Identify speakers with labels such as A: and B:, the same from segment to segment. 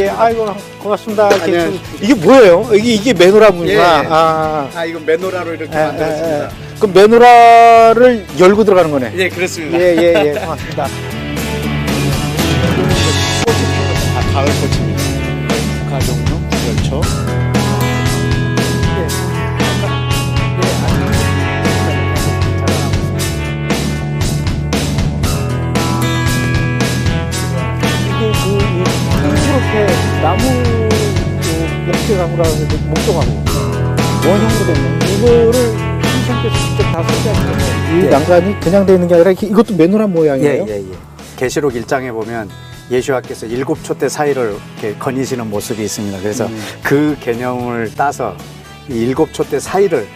A: 예. 아이고, 고맙습니다.
B: 안녕하세요.
A: 이게 뭐예요? 이게 메노라군요.
B: 예.
A: 아,
B: 이건 메노라로 이렇게
A: 예,
B: 만들었습니다.
A: 그럼 메노라를 열고 들어가는 거네.
B: 예, 그렇습니다.
A: 예. 고맙습니다.
B: 다 가을 꽃입니다.
A: 가종류, 열초. 이렇게 나무 목재가구라고 해서 목조가구 원형으로 됐네. 이거를 선생님께서 직접 다 설계하신 거예요. 이 난간이 그냥 되어 있는 게 아니라 이것도 메노라 모양이에요?
B: 예. 계시록 1장에 보면 예수와께서 7촛대 사이를 이렇게 거니시는 모습이 있습니다. 그래서 그 개념을 따서 이 7촛대 사이를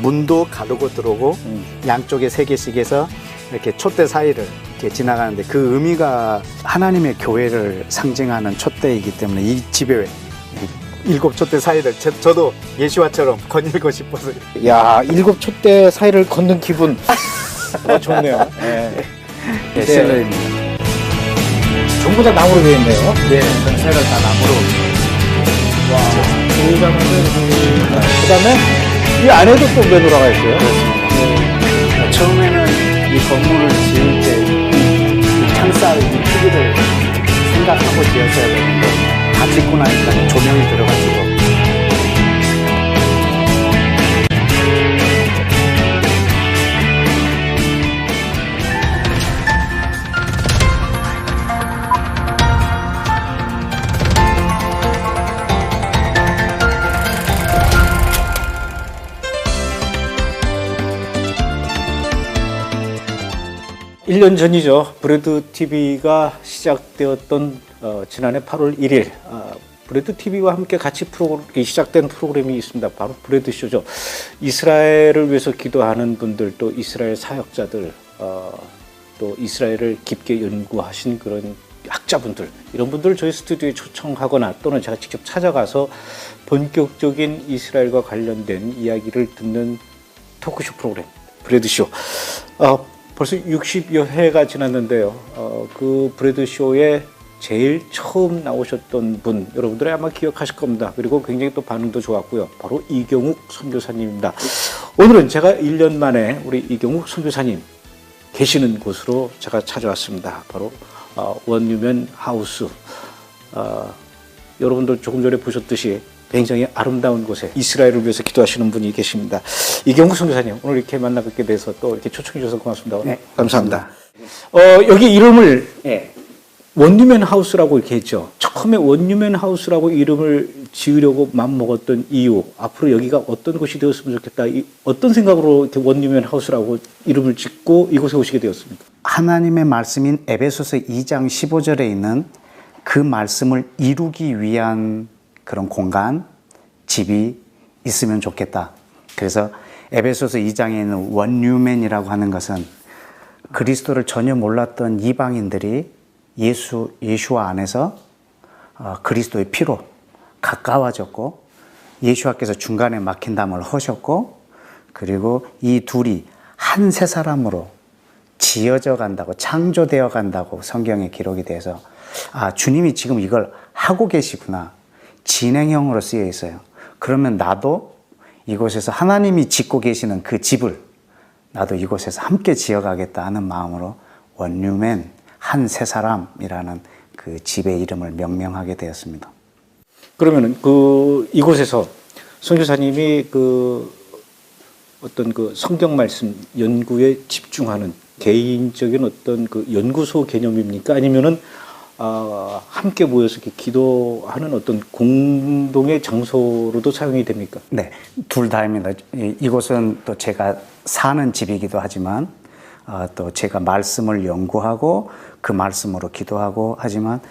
B: 문도 가르고 들어오고 양쪽에 3개씩 해서 이렇게 촛대 사이를 이렇게 지나가는데 그 의미가 하나님의 교회를 상징하는 촛대이기 때문에 이 집에 7촛대 사이를 저도 예수와처럼 거닐고 싶어서.
A: 야, 7촛대 사이를 걷는 기분. 좋네요.
B: 네, 실내입니다.
A: 전부 다 나무로 되어 있네요.
B: 네, 전체를 다 나무로.
A: 그 다음에 이 안에도 또 메노라가 있어요.
B: 그렇습니다. 처음에는 이 건물을 지을 때 이 창살 이 크기를 생각하고 지었어야 되는데 다 짓고 나니까 조명이 들어가지고.
A: 일 년 전이죠. 브레드 TV가 시작되었던 지난해 8월 1일 브레드 TV와 함께 같이 시작된 프로그램이 있습니다. 바로 브레드 쇼죠. 이스라엘을 위해서 기도하는 분들, 또 이스라엘 사역자들, 또 이스라엘을 깊게 연구하신 그런 학자분들, 이런 분들을 저희 스튜디오에 초청하거나 또는 제가 직접 찾아가서 본격적인 이스라엘과 관련된 이야기를 듣는 토크쇼 프로그램 브레드 쇼. 벌써 60여 회가 지났는데요. 그 브레드쇼에 제일 처음 나오셨던 분, 여러분들이 아마 기억하실 겁니다. 그리고 굉장히 또 반응도 좋았고요. 바로 이경욱 선교사님입니다. 오늘은 제가 1년 만에 우리 이경욱 선교사님 계시는 곳으로 제가 찾아왔습니다. 바로 원유면 하우스. 여러분들 조금 전에 보셨듯이 굉장히 아름다운 곳에 이스라엘을 위해서 기도하시는 분이 계십니다. 이경욱 선교사님, 오늘 이렇게 만나 뵙게 돼서 또 이렇게 초청해 주셔서 고맙습니다.
B: 네,
A: 감사합니다. 여기 이름을 원유면 하우스라고 이렇게 했죠. 처음에 원유면 하우스라고 이름을 지으려고 마음먹었던 이유, 앞으로 여기가 어떤 곳이 되었으면 좋겠다, 어떤 생각으로 이렇게 원유면 하우스라고 이름을 짓고 이곳에 오시게 되었습니까?
B: 하나님의 말씀인 에베소서 2장 15절에 있는 그 말씀을 이루기 위한 그런 공간, 집이 있으면 좋겠다. 그래서 에베소서 2장에 있는 원유맨이라고 하는 것은 그리스도를 전혀 몰랐던 이방인들이 예수와 안에서 그리스도의 피로 가까워졌고, 예수와께서 중간에 막힌 담을 허셨고, 그리고 이 둘이 한 세 사람으로 지어져 간다고, 창조되어 간다고 성경에 기록이 돼서 주님이 지금 이걸 하고 계시구나, 진행형으로 쓰여 있어요. 그러면 나도 이곳에서 하나님이 짓고 계시는 그 집을 나도 이곳에서 함께 지어가겠다 하는 마음으로 원유맨 한 세 사람이라는 그 집의 이름을 명명하게 되었습니다.
A: 그러면은 이곳에서 선교사님이 어떤 성경 말씀 연구에 집중하는 개인적인 어떤 연구소 개념입니까? 아니면은 함께 모여서 이렇게 기도하는 어떤 공동의 장소로도 사용이 됩니까?
B: 네, 둘 다입니다. 이곳은 또 제가 사는 집이기도 하지만 또 제가 말씀을 연구하고 그 말씀으로 기도하고 하지만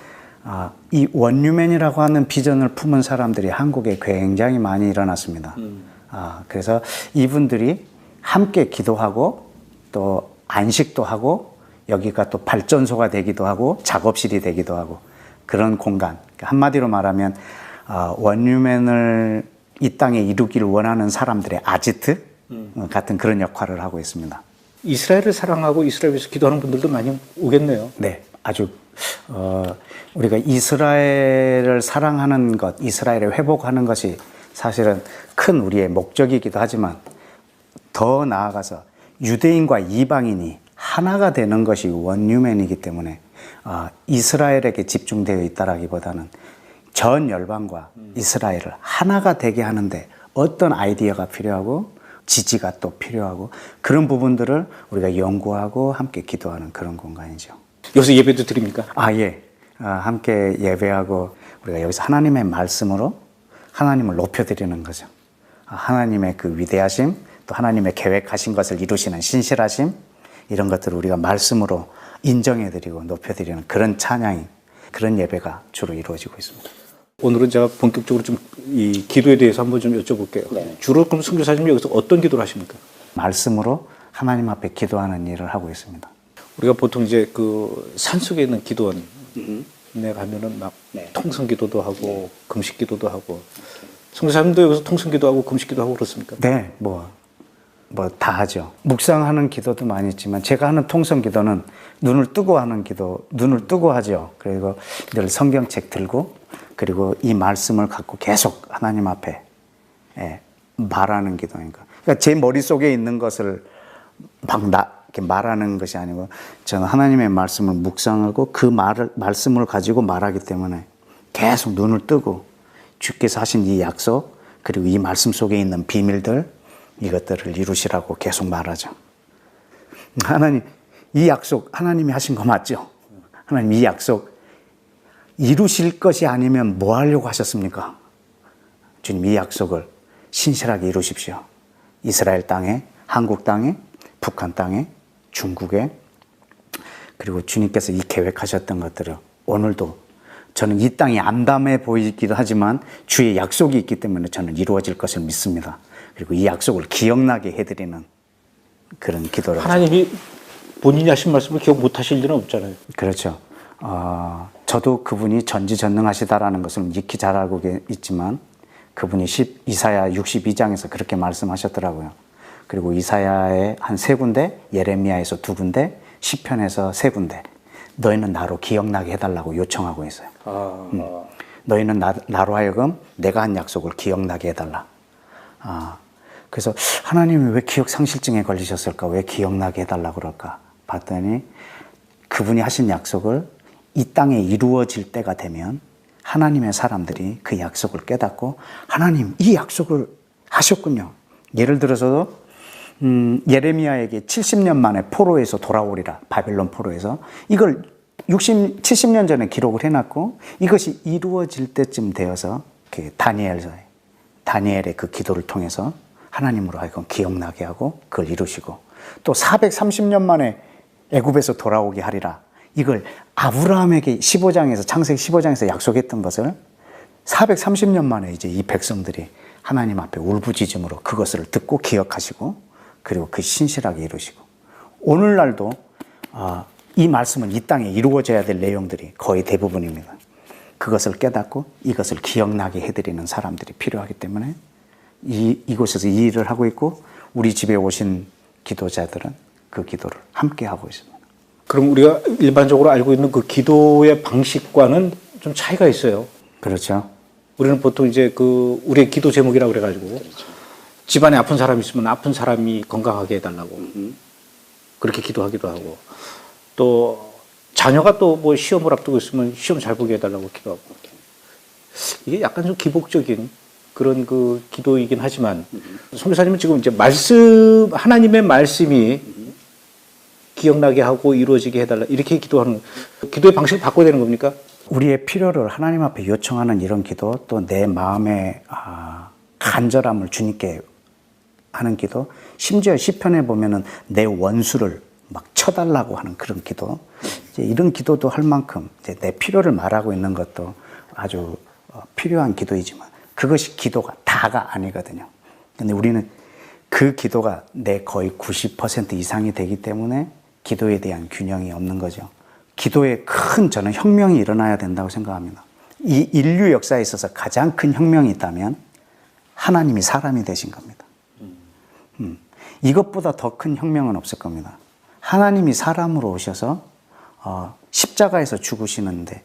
B: 이 원유맨이라고 하는 비전을 품은 사람들이 한국에 굉장히 많이 일어났습니다. 그래서 이분들이 함께 기도하고 또 안식도 하고 여기가 또 발전소가 되기도 하고 작업실이 되기도 하고 그런 공간. 한마디로 말하면 원유맨을 이 땅에 이루기를 원하는 사람들의 아지트 같은 그런 역할을 하고 있습니다.
A: 이스라엘을 사랑하고 이스라엘 위해서 기도하는 분들도 많이 오겠네요.
B: 네, 아주 우리가 이스라엘을 사랑하는 것, 이스라엘을 회복하는 것이 사실은 큰 우리의 목적이기도 하지만 더 나아가서 유대인과 이방인이 하나가 되는 것이 원유맨이기 때문에 이스라엘에게 집중되어 있다라기보다는 전 열방과 이스라엘을 하나가 되게 하는데 어떤 아이디어가 필요하고 지지가 또 필요하고 그런 부분들을 우리가 연구하고 함께 기도하는 그런 공간이죠.
A: 여기서 예배도 드립니까?
B: 예. 함께 예배하고 우리가 여기서 하나님의 말씀으로 하나님을 높여드리는 거죠. 하나님의 그 위대하심, 또 하나님의 계획하신 것을 이루시는 신실하심, 이런 것들을 우리가 말씀으로 인정해드리고 높여드리는 그런 찬양이, 그런 예배가 주로 이루어지고 있습니다.
A: 오늘은 제가 본격적으로 좀 이 기도에 대해서 한번 좀 여쭤볼게요. 네. 주로 그럼 선교사님 여기서 어떤 기도를 하십니까?
B: 말씀으로 하나님 앞에 기도하는 일을 하고 있습니다.
A: 우리가 보통 이제 그 산속에 있는 기도원에 가면은 막 통성 기도도 하고 금식 기도도 하고 선교사님도 여기서 통성 기도하고 금식 기도하고 그렇습니까?
B: 네, 뭐 다 하죠. 묵상하는 기도도 많이 있지만 제가 하는 통성 기도는 눈을 뜨고 하는 기도, 눈을 뜨고 하죠. 그리고 늘 성경책 들고 그리고 이 말씀을 갖고 계속 하나님 앞에 말하는 기도니까. 그러니까 제 머릿속에 있는 것을 막 이렇게 말하는 것이 아니고 저는 하나님의 말씀을 묵상하고 그 말씀을 가지고 말하기 때문에 계속 눈을 뜨고 주께서 하신 이 약속 그리고 이 말씀 속에 있는 비밀들 이것들을 이루시라고 계속 말하죠. 하나님, 이 약속 하나님이 하신 거 맞죠? 하나님 이 약속 이루실 것이 아니면 뭐 하려고 하셨습니까? 주님 이 약속을 신실하게 이루십시오. 이스라엘 땅에, 한국 땅에, 북한 땅에, 중국에 그리고 주님께서 이 계획하셨던 것들을 오늘도 저는 이 땅이 암담해 보이기도 하지만 주의 약속이 있기 때문에 저는 이루어질 것을 믿습니다. 그리고 이 약속을 기억나게 해드리는 그런 기도를
A: 하나님이 본인이 하신 말씀을 기억 못 하실 일은 없잖아요.
B: 그렇죠. 저도 그분이 전지전능하시다라는 것을 익히 잘 알고 있지만 그분이 이사야 62장에서 그렇게 말씀하셨더라고요. 그리고 이사야의 한 3군데, 예레미야에서 2군데, 시편에서 3군데 너희는 나로 기억나게 해달라고 요청하고 있어요. 너희는 나로 하여금 내가 한 약속을 기억나게 해달라. 그래서 하나님이 왜 기억 상실증에 걸리셨을까? 왜 기억나게 해달라고 그럴까? 봤더니 그분이 하신 약속을 이 땅에 이루어질 때가 되면 하나님의 사람들이 그 약속을 깨닫고 하나님 이 약속을 하셨군요. 예를 들어서도 예레미야에게 70년 만에 포로에서 돌아오리라. 바벨론 포로에서. 이걸 70년 전에 기록을 해놨고 이것이 이루어질 때쯤 되어서 다니엘의 그 기도를 통해서 하나님으로 하여금 기억나게 하고 그걸 이루시고 또 430년 만에 애굽에서 돌아오게 하리라. 이걸 아브라함에게 창세기 15장에서 약속했던 것을 430년 만에 이제 이 백성들이 하나님 앞에 울부짖음으로 그것을 듣고 기억하시고 그리고 그 신실하게 이루시고 오늘날도 이 말씀은 이 땅에 이루어져야 될 내용들이 거의 대부분입니다. 그것을 깨닫고 이것을 기억나게 해드리는 사람들이 필요하기 때문에 이곳에서 이 일을 하고 있고 우리 집에 오신 기도자들은 그 기도를 함께 하고 있습니다.
A: 그럼 우리가 일반적으로 알고 있는 그 기도의 방식과는 좀 차이가 있어요.
B: 그렇죠.
A: 우리는 보통 이제 우리의 기도 제목이라고 그래가지고 그렇죠. 집안에 아픈 사람이 있으면 아픈 사람이 건강하게 해달라고 그렇게 기도하기도 하고 또 자녀가 또 뭐 시험을 앞두고 있으면 시험 잘 보게 해달라고 기도하고 이게 약간 좀 기복적인 그런 그 기도이긴 하지만 선교사님은 지금 이제 하나님의 말씀이 기억나게 하고 이루어지게 해달라 이렇게 기도하는 기도의 방식을 바꿔야 되는 겁니까?
B: 우리의 필요를 하나님 앞에 요청하는 이런 기도 또 내 마음의 간절함을 주님께 하는 기도 심지어 시편에 보면은 내 원수를 막 쳐달라고 하는 그런 기도 이제 이런 기도도 할 만큼 이제 내 필요를 말하고 있는 것도 아주 필요한 기도이지만 그것이 기도가 다가 아니거든요. 근데 우리는 그 기도가 내 거의 90% 이상이 되기 때문에 기도에 대한 균형이 없는 거죠. 기도에 큰 저는 혁명이 일어나야 된다고 생각합니다. 이 인류 역사에 있어서 가장 큰 혁명이 있다면 하나님이 사람이 되신 겁니다. 이것보다 더 큰 혁명은 없을 겁니다. 하나님이 사람으로 오셔서 십자가에서 죽으시는데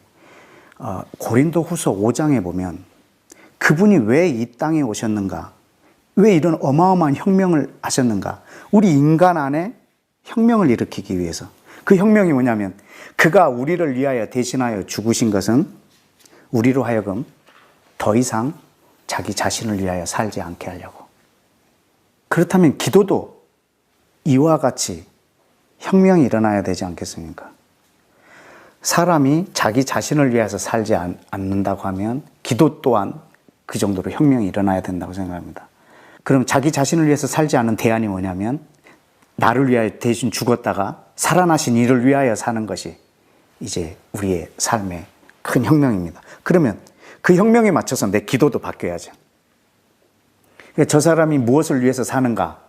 B: 고린도후서 5장에 보면 그분이 왜 이 땅에 오셨는가? 왜 이런 어마어마한 혁명을 하셨는가? 우리 인간 안에 혁명을 일으키기 위해서. 그 혁명이 뭐냐면 그가 우리를 위하여 대신하여 죽으신 것은 우리로 하여금 더 이상 자기 자신을 위하여 살지 않게 하려고. 그렇다면 기도도 이와 같이 혁명이 일어나야 되지 않겠습니까? 사람이 자기 자신을 위해서 살지 않는다고 하면 기도 또한 그 정도로 혁명이 일어나야 된다고 생각합니다. 그럼 자기 자신을 위해서 살지 않는 대안이 뭐냐면 나를 위하여 대신 죽었다가 살아나신 이를 위하여 사는 것이 이제 우리의 삶의 큰 혁명입니다. 그러면 그 혁명에 맞춰서 내 기도도 바뀌어야죠. 저 사람이 무엇을 위해서 사는가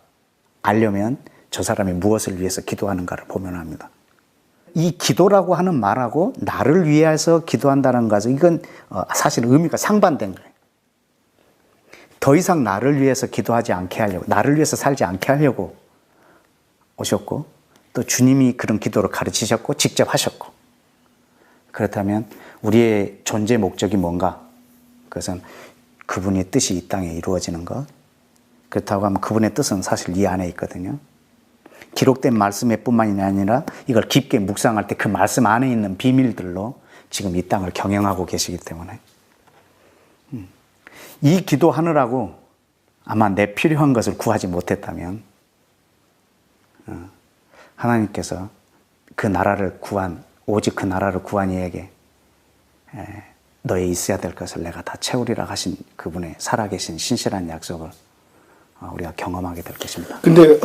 B: 알려면 저 사람이 무엇을 위해서 기도하는가를 보면 합니다. 이 기도라고 하는 말하고 나를 위해서 기도한다는 것은 이건 사실 의미가 상반된 거예요. 더 이상 나를 위해서 기도하지 않게 하려고, 나를 위해서 살지 않게 하려고 오셨고 또 주님이 그런 기도를 가르치셨고 직접 하셨고, 그렇다면 우리의 존재 목적이 뭔가? 그것은 그분의 뜻이 이 땅에 이루어지는 것. 그렇다고 하면 그분의 뜻은 사실 이 안에 있거든요. 기록된 말씀에 뿐만이 아니라 이걸 깊게 묵상할 때 그 말씀 안에 있는 비밀들로 지금 이 땅을 경영하고 계시기 때문에 이 기도하느라고 아마 내 필요한 것을 구하지 못했다면 하나님께서 그 나라를 구한, 오직 그 나라를 구한 이에게 너에 있어야 될 것을 내가 다 채우리라 하신 그분의 살아계신 신실한 약속을 우리가 경험하게 될 것입니다.
A: 근데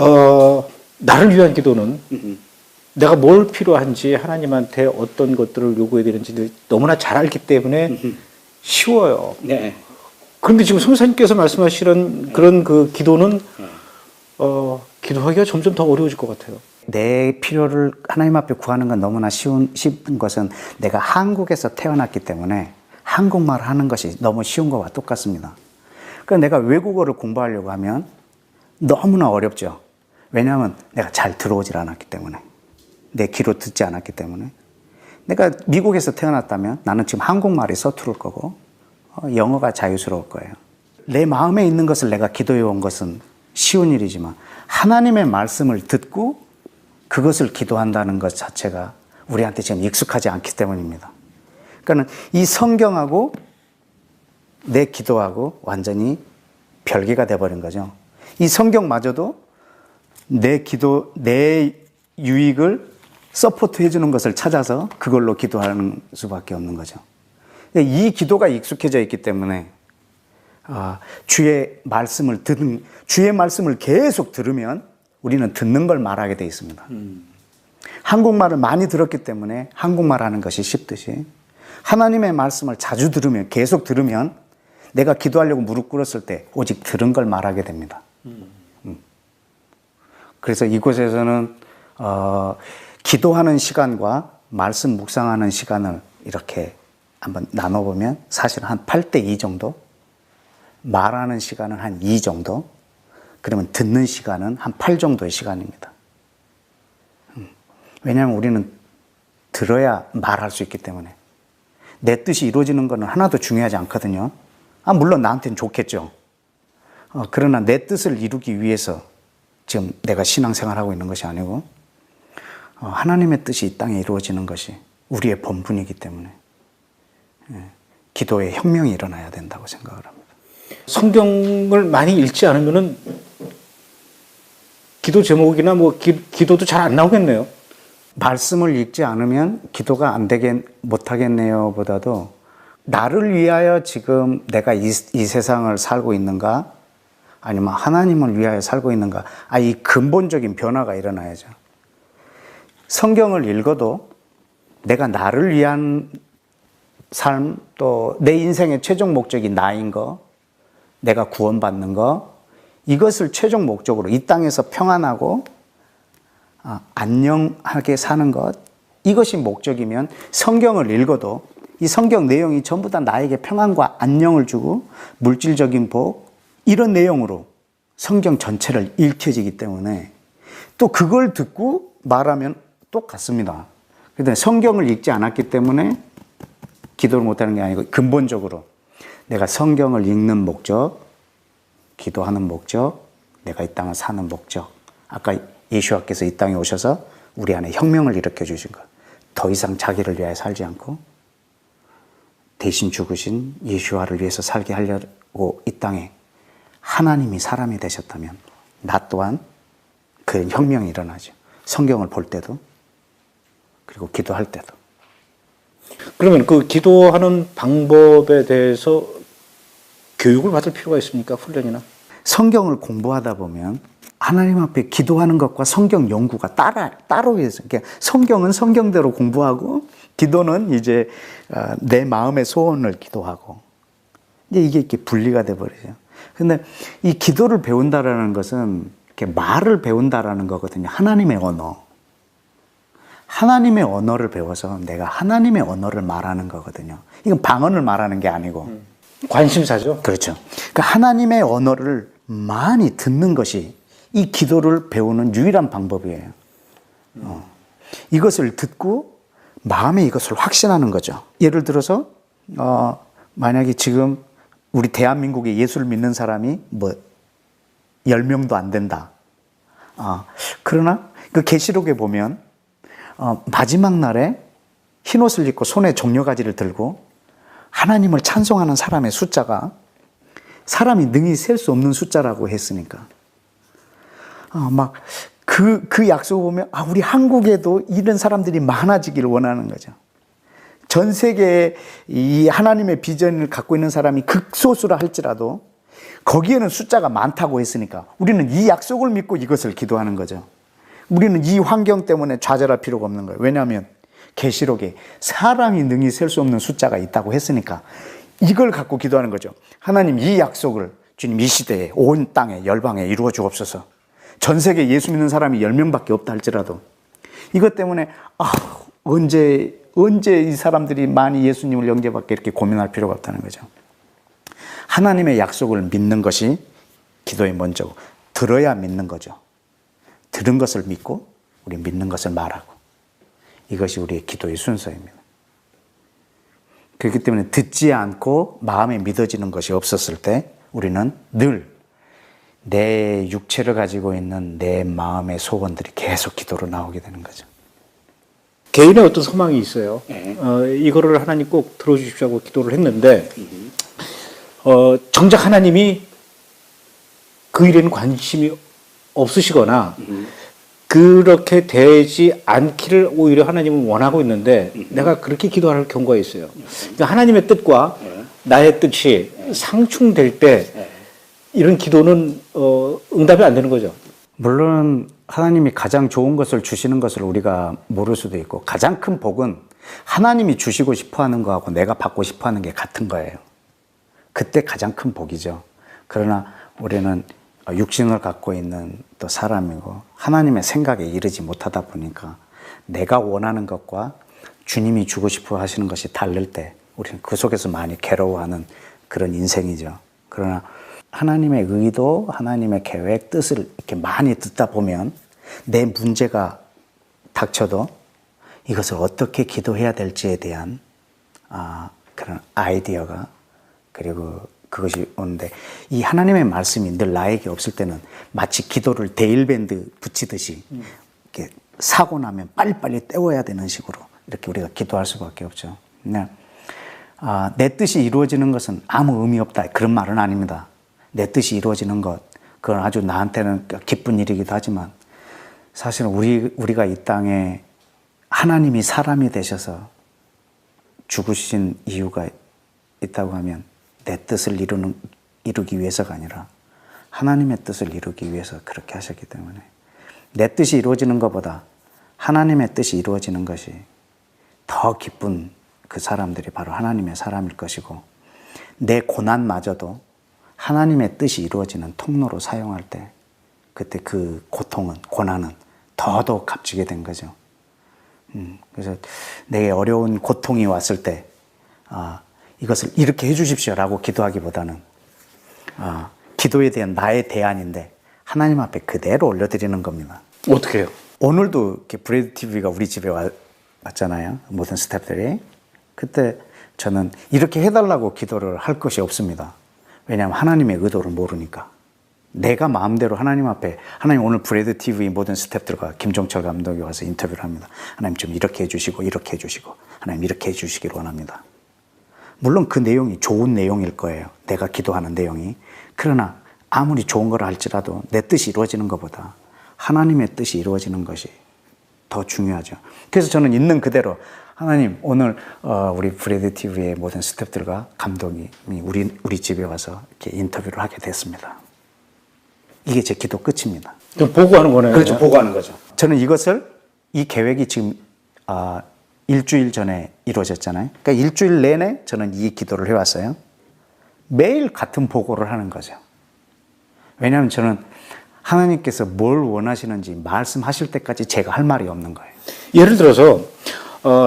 A: 나를 위한 기도는 내가 뭘 필요한지 하나님한테 어떤 것들을 요구해야 되는지 너무나 잘 알기 때문에 쉬워요.
B: 네.
A: 그런데 지금 성사님께서 말씀하시는 그런 그 기도는 기도하기가 점점 더 어려워질 것 같아요.
B: 내 필요를 하나님 앞에 구하는 건 너무나 쉬운 것은 내가 한국에서 태어났기 때문에 한국말 하는 것이 너무 쉬운 것과 똑같습니다. 그러니까 내가 외국어를 공부하려고 하면 너무나 어렵죠. 왜냐하면 내가 잘 들어오질 않았기 때문에, 내 귀로 듣지 않았기 때문에. 내가 미국에서 태어났다면 나는 지금 한국말이 서투를 거고 영어가 자유스러울 거예요. 내 마음에 있는 것을 내가 기도해 온 것은 쉬운 일이지만 하나님의 말씀을 듣고 그것을 기도한다는 것 자체가 우리한테 지금 익숙하지 않기 때문입니다. 그러니까 이 성경하고 내 기도하고 완전히 별개가 돼버린 거죠. 이 성경마저도 내 기도, 내 유익을 서포트 해주는 것을 찾아서 그걸로 기도하는 수밖에 없는 거죠. 이 기도가 익숙해져 있기 때문에 주의 말씀을 계속 들으면 우리는 듣는 걸 말하게 돼 있습니다. 한국말을 많이 들었기 때문에 한국말 하는 것이 쉽듯이 하나님의 말씀을 자주 들으면, 계속 들으면 내가 기도하려고 무릎 꿇었을 때 오직 들은 걸 말하게 됩니다. 그래서 이곳에서는 기도하는 시간과 말씀 묵상하는 시간을 이렇게 한번 나눠보면 사실 한 8대2 정도, 말하는 시간은 한 2 정도, 그러면 듣는 시간은 한 8 정도의 시간입니다. 왜냐하면 우리는 들어야 말할 수 있기 때문에. 내 뜻이 이루어지는 것은 하나도 중요하지 않거든요. 물론 나한테는 좋겠죠. 그러나 내 뜻을 이루기 위해서 지금 내가 신앙생활하고 있는 것이 아니고 하나님의 뜻이 이 땅에 이루어지는 것이 우리의 본분이기 때문에 기도에 혁명이 일어나야 된다고 생각을 합니다.
A: 성경을 많이 읽지 않으면은 기도 제목이나 기도도 잘 안 나오겠네요.
B: 말씀을 읽지 않으면 기도가 못하겠네요 보다도 나를 위하여 지금 내가 이 세상을 살고 있는가 아니면 하나님을 위하여 살고 있는가, 이 근본적인 변화가 일어나야죠. 성경을 읽어도 내가 나를 위한 삶, 또 내 인생의 최종 목적이 나인 거, 내가 구원받는 거, 이것을 최종 목적으로 이 땅에서 평안하고 안녕하게 사는 것, 이것이 목적이면 성경을 읽어도 이 성경 내용이 전부 다 나에게 평안과 안녕을 주고 물질적인 복, 이런 내용으로 성경 전체를 읽혀지기 때문에 또 그걸 듣고 말하면 똑같습니다. 그런데 성경을 읽지 않았기 때문에 기도를 못하는 게 아니고 근본적으로 내가 성경을 읽는 목적, 기도하는 목적, 내가 이 땅을 사는 목적. 아까 예수와께서 이 땅에 오셔서 우리 안에 혁명을 일으켜 주신 것. 더 이상 자기를 위하여 살지 않고 대신 죽으신 예수와를 위해서 살게 하려고 이 땅에 하나님이 사람이 되셨다면 나 또한 그런 혁명이 일어나죠. 성경을 볼 때도 그리고 기도할 때도.
A: 그러면 그 기도하는 방법에 대해서 교육을 받을 필요가 있습니까? 훈련이나?
B: 성경을 공부하다 보면 하나님 앞에 기도하는 것과 성경 연구가 따로 있어요. 그러니까 성경은 성경대로 공부하고 기도는 이제 내 마음의 소원을 기도하고 이게 이렇게 분리가 돼 버리죠. 근데 이 기도를 배운다라는 것은 이렇게 말을 배운다라는 거거든요. 하나님의 언어. 하나님의 언어를 배워서 내가 하나님의 언어를 말하는 거거든요. 이건 방언을 말하는 게 아니고.
A: 관심사죠.
B: 그렇죠. 그러니까 하나님의 언어를 많이 듣는 것이 이 기도를 배우는 유일한 방법이에요. 이것을 듣고 마음에 이것을 확신하는 거죠. 예를 들어서 만약에 지금 우리 대한민국에 예수를 믿는 사람이 10명도 안 된다. 그러나 그 계시록에 보면 마지막 날에 흰옷을 입고 손에 종려가지를 들고 하나님을 찬송하는 사람의 숫자가 사람이 능히 셀 수 없는 숫자라고 했으니까 그 약속을 보면 우리 한국에도 이런 사람들이 많아지기를 원하는 거죠. 전 세계에 이 하나님의 비전을 갖고 있는 사람이 극소수라 할지라도 거기에는 숫자가 많다고 했으니까 우리는 이 약속을 믿고 이것을 기도하는 거죠. 우리는 이 환경 때문에 좌절할 필요가 없는 거예요. 왜냐하면 계시록에 사람이 능히 셀 수 없는 숫자가 있다고 했으니까 이걸 갖고 기도하는 거죠. 하나님 이 약속을 주님 이 시대에 온 땅에 열방에 이루어 주옵소서. 전 세계 예수 믿는 사람이 10명밖에 없다 할지라도 이것 때문에 언제 이 사람들이 많이 예수님을 영접할게 이렇게 고민할 필요가 없다는 거죠. 하나님의 약속을 믿는 것이 기도의 먼저고 들어야 믿는 거죠. 들은 것을 믿고 우리 믿는 것을 말하고 이것이 우리의 기도의 순서입니다. 그렇기 때문에 듣지 않고 마음에 믿어지는 것이 없었을 때 우리는 늘 내 육체를 가지고 있는 내 마음의 소원들이 계속 기도로 나오게 되는 거죠.
A: 개인의 어떤 소망이 있어요. 이거를 하나님 꼭 들어주십시오 하고 기도를 했는데 정작 하나님이 그 일에는 관심이 없으시거나 그렇게 되지 않기를 오히려 하나님은 원하고 있는데 내가 그렇게 기도할 경우가 있어요. 그러니까 하나님의 뜻과 나의 뜻이 상충될 때 이런 기도는 응답이 안 되는 거죠.
B: 물론 하나님이 가장 좋은 것을 주시는 것을 우리가 모를 수도 있고 가장 큰 복은 하나님이 주시고 싶어하는 거하고 내가 받고 싶어하는 게 같은 거예요. 그때 가장 큰 복이죠. 그러나 우리는 육신을 갖고 있는 또 사람이고 하나님의 생각에 이르지 못하다 보니까 내가 원하는 것과 주님이 주고 싶어 하시는 것이 다를 때 우리는 그 속에서 많이 괴로워하는 그런 인생이죠. 그러나 하나님의 의도, 하나님의 계획, 뜻을 이렇게 많이 듣다 보면 내 문제가 닥쳐도 이것을 어떻게 기도해야 될지에 대한 그런 아이디어가 그리고 그것이 오는데 이 하나님의 말씀이 늘 나에게 없을 때는 마치 기도를 데일밴드 붙이듯이 이렇게 사고 나면 빨리빨리 때워야 되는 식으로 이렇게 우리가 기도할 수밖에 없죠. 내 뜻이 이루어지는 것은 아무 의미 없다 그런 말은 아닙니다. 내 뜻이 이루어지는 것 그건 아주 나한테는 기쁜 일이기도 하지만 사실은 우리가 이 땅에 하나님이 사람이 되셔서 죽으신 이유가 있다고 하면 내 뜻을 이루기 위해서가 아니라 하나님의 뜻을 이루기 위해서 그렇게 하셨기 때문에 내 뜻이 이루어지는 것보다 하나님의 뜻이 이루어지는 것이 더 기쁜 그 사람들이 바로 하나님의 사람일 것이고 내 고난마저도 하나님의 뜻이 이루어지는 통로로 사용할 때 그때 그 고통은 고난은 더더욱 값지게 된 거죠. 그래서 내게 어려운 고통이 왔을 때 이것을 이렇게 해주십시오라고 기도하기보다는 기도에 대한 나의 대안인데 하나님 앞에 그대로 올려드리는 겁니다.
A: 어떻게 해요?
B: 오늘도 이렇게 브레드 TV가 우리 집에 왔잖아요. 모든 스태프들이. 그때 저는 이렇게 해달라고 기도를 할 것이 없습니다. 왜냐하면 하나님의 의도를 모르니까. 내가 마음대로 하나님 앞에, 하나님 오늘 브레드 TV 모든 스태프들과 김종철 감독이 와서 인터뷰를 합니다. 하나님 좀 이렇게 해주시고 이렇게 해주시고 하나님 이렇게 해주시기를 원합니다. 물론 그 내용이 좋은 내용일 거예요. 내가 기도하는 내용이. 그러나 아무리 좋은 걸 할지라도 내 뜻이 이루어지는 것보다 하나님의 뜻이 이루어지는 것이 더 중요하죠. 그래서 저는 있는 그대로 하나님 오늘 우리 브레드 TV의 모든 스태프들과 감독이 우리 집에 와서 이렇게 인터뷰를 하게 됐습니다. 이게 제 기도 끝입니다.
A: 그럼 보고하는 거네요.
B: 그렇죠. 보고하는 거죠. 저는 이 계획이 지금 일주일 전에 이루어졌잖아요. 그러니까 일주일 내내 저는 이 기도를 해왔어요. 매일 같은 보고를 하는 거죠. 왜냐하면 저는 하나님께서 뭘 원하시는지 말씀하실 때까지 제가 할 말이 없는 거예요.
A: 예를 들어서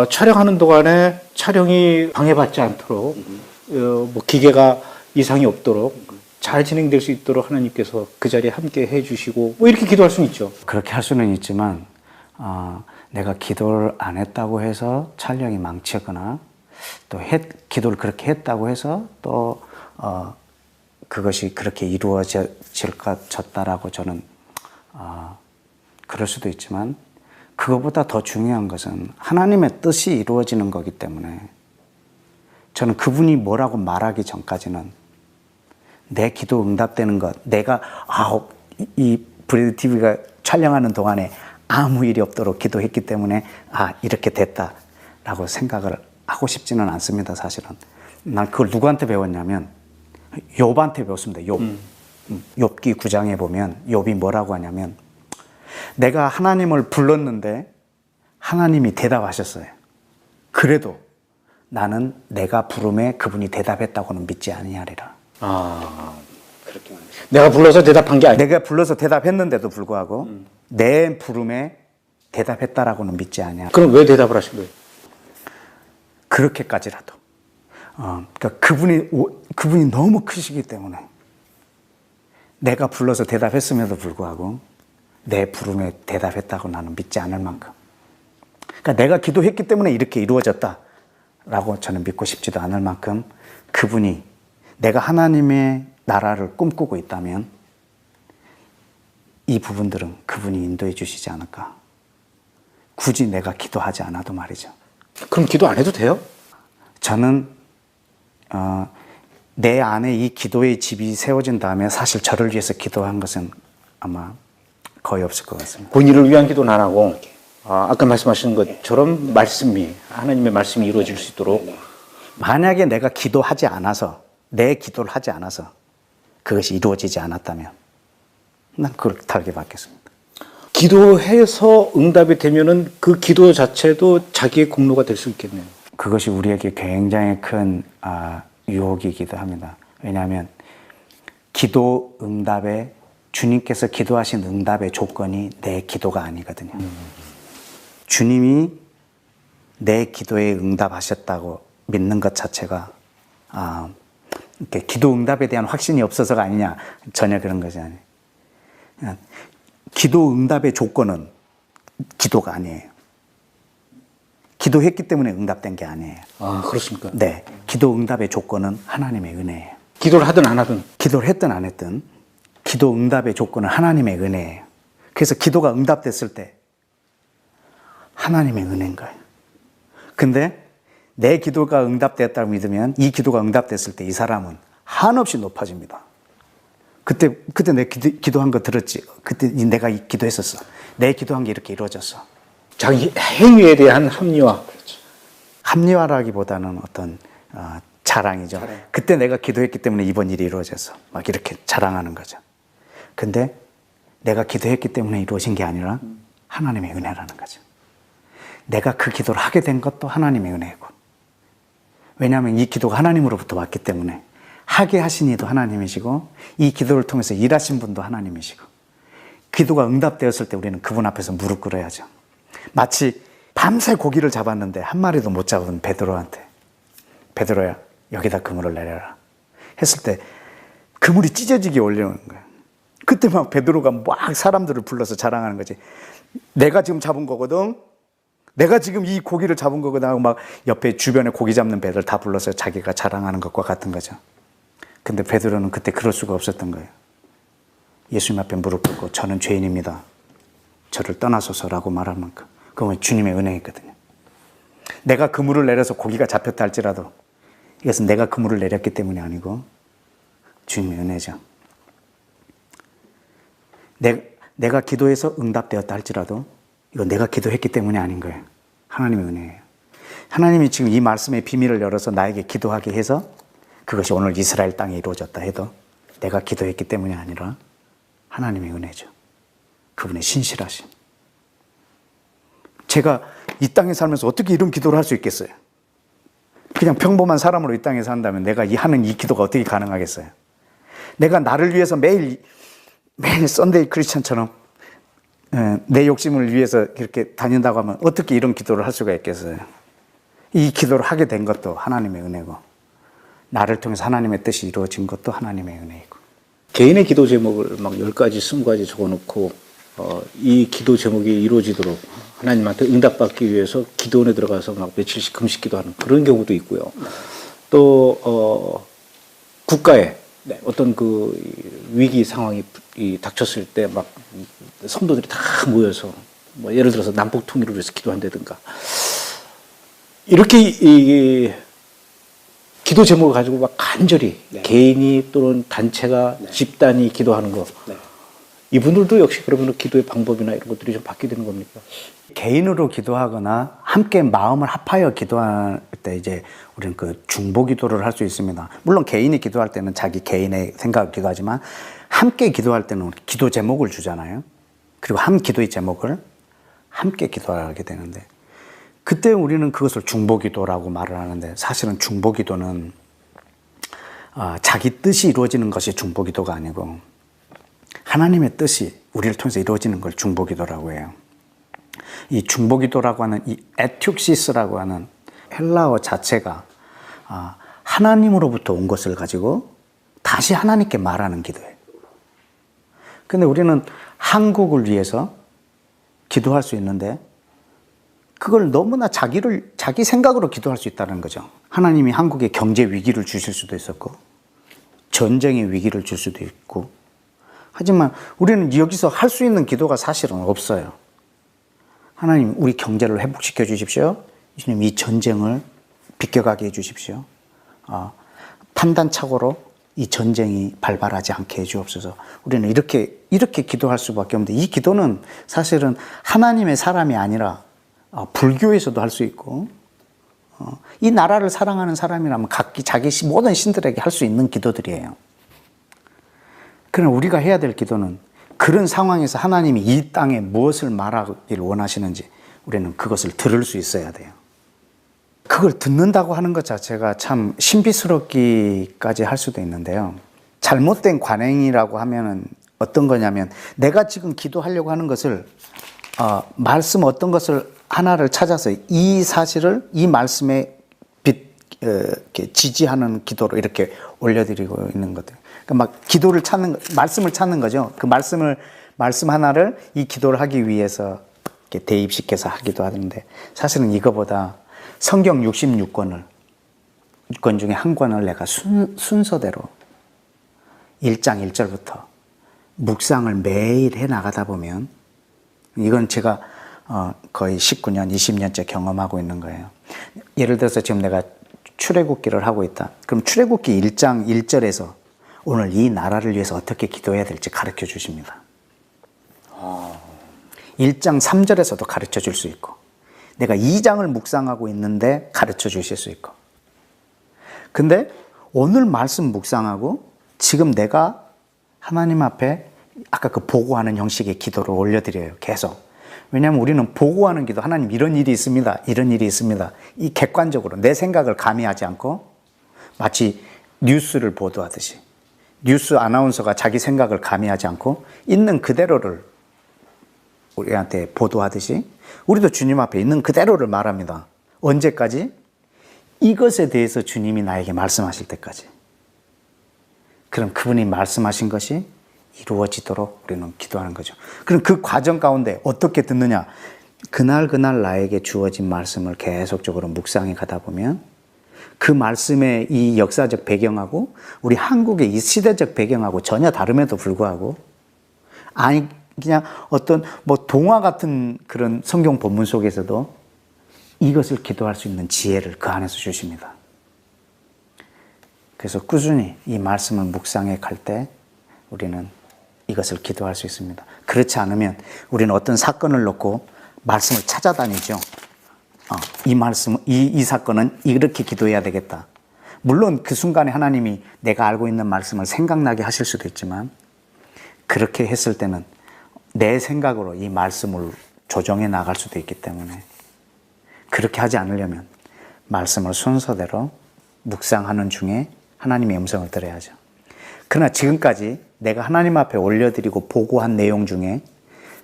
A: 촬영하는 동안에 촬영이 방해받지 않도록 뭐 기계가 이상이 없도록 잘 진행될 수 있도록 하나님께서 그 자리에 함께 해주시고 뭐 이렇게 기도할 수는 있죠.
B: 그렇게 할 수는 있지만 내가 기도를 안 했다고 해서 촬영이 망치거나 또 기도를 그렇게 했다고 해서 또 그것이 그렇게 이루어졌다라고 저는 그럴 수도 있지만 그것보다 더 중요한 것은 하나님의 뜻이 이루어지는 거기 때문에 저는 그분이 뭐라고 말하기 전까지는 내 기도 응답되는 것, 내가 이 브레드 TV가 촬영하는 동안에 아무 일이 없도록 기도했기 때문에 이렇게 됐다라고 생각을 하고 싶지는 않습니다. 사실은 난 그걸 누구한테 배웠냐면 욥한테 배웠습니다. 욥기 9장에 보면 욥이 뭐라고 하냐면 내가 하나님을 불렀는데 하나님이 대답하셨어요. 그래도 나는 내가 부름에 그분이 대답했다고는 믿지 아니하리라.
A: 그렇게 내가 불러서 대답한 게 아니야.
B: 내가 불러서 대답했는데도 불구하고 내 부름에 대답했다라고는 믿지 아니하리라.
A: 그럼 왜 대답을 하신 거예요?
B: 그렇게까지라도. 그러니까 그분이 너무 크시기 때문에 내가 불러서 대답했음에도 불구하고 내 부름에 대답했다고 나는 믿지 않을 만큼. 그러니까 내가 기도했기 때문에 이렇게 이루어졌다라고 저는 믿고 싶지도 않을 만큼 그분이 내가 하나님의 나라를 꿈꾸고 있다면 이 부분들은 그분이 인도해 주시지 않을까. 굳이 내가 기도하지 않아도 말이죠.
A: 그럼 기도 안 해도 돼요?
B: 저는 내 안에 이 기도의 집이 세워진 다음에 사실 저를 위해서 기도한 것은 아마 거의 없을 것 같습니다.
A: 본인을 위한 기도는 안 하고 아까 말씀하신 것처럼 하나님의 말씀이 이루어질 수 있도록.
B: 만약에 내가 기도하지 않아서 내 기도를 하지 않아서 그것이 이루어지지 않았다면 난 그걸 다르게 받겠습니다.
A: 기도해서 응답이 되면은 그 기도 자체도 자기의 공로가 될 수 있겠네요.
B: 그것이 우리에게 굉장히 큰 유혹이기도 합니다. 왜냐하면 기도 응답에 주님께서 기도하신 응답의 조건이 내 기도가 아니거든요. 주님이 내 기도에 응답하셨다고 믿는 것 자체가 이렇게 기도 응답에 대한 확신이 없어서가 아니냐, 전혀 그런 것이 아니에요. 기도 응답의 조건은 기도가 아니에요. 기도했기 때문에 응답된 게 아니에요.
A: 그렇습니까?
B: 네, 기도 응답의 조건은 하나님의 은혜예요.
A: 기도를 하든 안 하든.
B: 기도를 했든 안 했든 기도 응답의 조건은 하나님의 은혜예요. 그래서 기도가 응답됐을 때 하나님의 은혜인 거예요. 근데 내 기도가 응답됐다고 믿으면 이 기도가 응답됐을 때 이 사람은 한없이 높아집니다. 그때 내 기도한 거 들었지? 그때 내가 기도했었어. 내 기도한 게 이렇게 이루어졌어.
A: 자기 행위에 대한 합리화.
B: 합리화라기보다는 어떤 자랑이죠. 그때 내가 기도했기 때문에 이번 일이 이루어졌어. 막 이렇게 자랑하는 거죠. 근데 내가 기도했기 때문에 이루어진 게 아니라 하나님의 은혜라는 거죠. 내가 그 기도를 하게 된 것도 하나님의 은혜고. 왜냐하면 이 기도가 하나님으로부터 왔기 때문에 하게 하신 이도 하나님이시고 이 기도를 통해서 일하신 분도 하나님이시고 기도가 응답되었을 때 우리는 그분 앞에서 무릎 꿇어야죠. 마치 밤새 고기를 잡았는데 한 마리도 못 잡은 베드로한테 베드로야 여기다 그물을 내려라 했을 때 그물이 찢어지게 올려오는 거예요. 그때 막 베드로가 막 사람들을 불러서 자랑하는 거지. 내가 지금 잡은 거거든. 내가 지금 이 고기를 잡은 거거든 하고 막 옆에 주변에 고기 잡는 배들 다 불러서 자기가 자랑하는 것과 같은 거죠. 근데 베드로는 그때 그럴 수가 없었던 거예요. 예수님 앞에 무릎 꿇고 저는 죄인입니다. 저를 떠나소서라고 말할 만큼. 그건 주님의 은혜였거든요. 내가 그물을 내려서 고기가 잡혔다 할지라도 이것은 내가 그물을 내렸기 때문이 아니고 주님의 은혜죠. 내가 기도해서 응답되었다 할지라도 이건 내가 기도했기 때문이 아닌 거예요. 하나님의 은혜예요. 하나님이 지금 이 말씀의 비밀을 열어서 나에게 기도하게 해서 그것이 오늘 이스라엘 땅에 이루어졌다 해도 내가 기도했기 때문이 아니라 하나님의 은혜죠. 그분의 신실하심. 제가 이 땅에 살면서 어떻게 이런 기도를 할 수 있겠어요? 그냥 평범한 사람으로 이 땅에 산다면 내가 하는 이 기도가 어떻게 가능하겠어요? 내가 나를 위해서 매일 썬데이 크리스천처럼 내 욕심을 위해서 이렇게 다닌다고 하면 어떻게 이런 기도를 할 수가 있겠어요? 이 기도를 하게 된 것도 하나님의 은혜고 나를 통해서 하나님의 뜻이 이루어진 것도 하나님의 은혜이고.
A: 개인의 기도 제목을 막 10가지, 20가지 적어놓고 이 기도 제목이 이루어지도록 하나님한테 응답받기 위해서 기도원에 들어가서 막 며칠씩 금식 기도하는 그런 경우도 있고요. 또 국가에 어떤 그 위기 상황이 닥쳤을 때 막 성도들이 다 모여서 뭐 예를 들어서 남북 통일을 위해서 기도한다든가 이렇게 이 기도 제목을 가지고 막 간절히 개인이 또는 단체가 집단이 기도하는 거 이분들도 역시 그러면 기도의 방법이나 이런 것들이 좀 바뀌게 되는 겁니까?
B: 개인으로 기도하거나 함께 마음을 합하여 기도할 때 이제 우리는 그 중보 기도를 할 수 있습니다. 물론 개인이 기도할 때는 자기 개인의 생각을 기도하지만 함께 기도할 때는 기도 제목을 주잖아요. 그리고 기도의 제목을 함께 기도하게 되는데 그때 우리는 그것을 중보 기도라고 말을 하는데 사실은 중보 기도는 자기 뜻이 이루어지는 것이 중보 기도가 아니고 하나님의 뜻이 우리를 통해서 이루어지는 걸 중보 기도라고 해요. 이 중보 기도라고 하는 이 에튜시스라고 하는 헬라어 자체가 하나님으로부터 온 것을 가지고 다시 하나님께 말하는 기도예요. 근데 우리는 한국을 위해서 기도할 수 있는데 그걸 너무나 자기 생각으로 기도할 수 있다는 거죠. 하나님이 한국에 경제 위기를 주실 수도 있었고 전쟁의 위기를 줄 수도 있고 하지만 우리는 여기서 할 수 있는 기도가 사실은 없어요. 하나님 우리 경제를 회복시켜 주십시오. 주님 이 전쟁을 비껴가게 해 주십시오. 판단착오로 이 전쟁이 발발하지 않게 해 주옵소서. 우리는 이렇게 기도할 수밖에 없는데 이 기도는 사실은 하나님의 사람이 아니라 불교에서도 할 수 있고 이 나라를 사랑하는 사람이라면 각기 자기 모든 신들에게 할 수 있는 기도들이에요. 그러나 우리가 해야 될 기도는 그런 상황에서 하나님이 이 땅에 무엇을 말하기를 원하시는지 우리는 그것을 들을 수 있어야 돼요. 그걸 듣는다고 하는 것 자체가 참 신비스럽기까지 할 수도 있는데요. 잘못된 관행이라고 하면은 어떤 거냐면 내가 지금 기도하려고 하는 것을 말씀 어떤 것을 하나를 찾아서 이 사실을 이 말씀에 이렇게 지지하는 기도로 이렇게 올려드리고 있는 것들. 그러니까 막 기도를 말씀을 찾는 거죠. 그 말씀 하나를 이 기도를 하기 위해서 이렇게 대입시켜서 하기도 하는데 사실은 이거보다 성경 66권을 6권 중에 한 권을 내가 순서대로 1장 1절부터 묵상을 매일 해 나가다 보면 이건 제가 거의 19년, 20년째 경험하고 있는 거예요. 예를 들어서 지금 내가 출애굽기를 하고 있다. 그럼 출애굽기 1장 1절에서 오늘 이 나라를 위해서 어떻게 기도해야 될지 가르쳐 주십니다. 1장 3절에서도 가르쳐 줄 수 있고 내가 2장을 묵상하고 있는데 가르쳐 주실 수 있고 근데 오늘 말씀 묵상하고 지금 내가 하나님 앞에 아까 그 보고하는 형식의 기도를 올려드려요. 계속. 왜냐하면 우리는 보고하는 기도, 하나님 이런 일이 있습니다. 이런 일이 있습니다. 이 객관적으로 내 생각을 가미하지 않고 마치 뉴스를 보도하듯이 뉴스 아나운서가 자기 생각을 가미하지 않고 있는 그대로를 우리한테 보도하듯이 우리도 주님 앞에 있는 그대로를 말합니다. 언제까지? 이것에 대해서 주님이 나에게 말씀하실 때까지. 그럼 그분이 말씀하신 것이 이루어지도록 우리는 기도하는 거죠. 그럼 그 과정 가운데 어떻게 듣느냐? 그날 나에게 주어진 말씀을 계속적으로 묵상해 가다 보면 그 말씀의 이 역사적 배경하고 우리 한국의 이 시대적 배경하고 전혀 다름에도 불구하고 아니 그냥 어떤 뭐 동화 같은 그런 성경 본문 속에서도 이것을 기도할 수 있는 지혜를 그 안에서 주십니다. 그래서 꾸준히 이 말씀을 묵상해 갈 때 우리는 이것을 기도할 수 있습니다. 그렇지 않으면 우리는 어떤 사건을 놓고 말씀을 찾아다니죠. 이 말씀, 이 사건은 이렇게 기도해야 되겠다. 물론 그 순간에 하나님이 내가 알고 있는 말씀을 생각나게 하실 수도 있지만 그렇게 했을 때는 내 생각으로 이 말씀을 조정해 나갈 수도 있기 때문에 그렇게 하지 않으려면 말씀을 순서대로 묵상하는 중에 하나님의 음성을 들어야죠. 그러나 지금까지 내가 하나님 앞에 올려드리고 보고한 내용 중에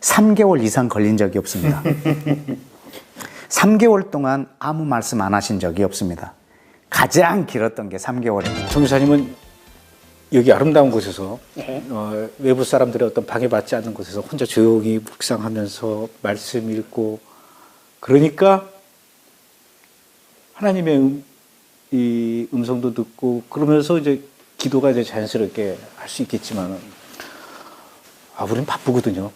B: 3개월 이상 걸린 적이 없습니다. 3개월 동안 아무 말씀 안 하신 적이 없습니다. 가장 길었던 게 3개월입니다.
A: 성교사님은 여기 아름다운 곳에서 외부 사람들의 어떤 방해받지 않는 곳에서 혼자 조용히 묵상하면서 말씀 읽고 그러니까 하나님의 이 음성도 듣고 그러면서 이제 기도가 이제 자연스럽게 할 수 있겠지만 우리는 바쁘거든요.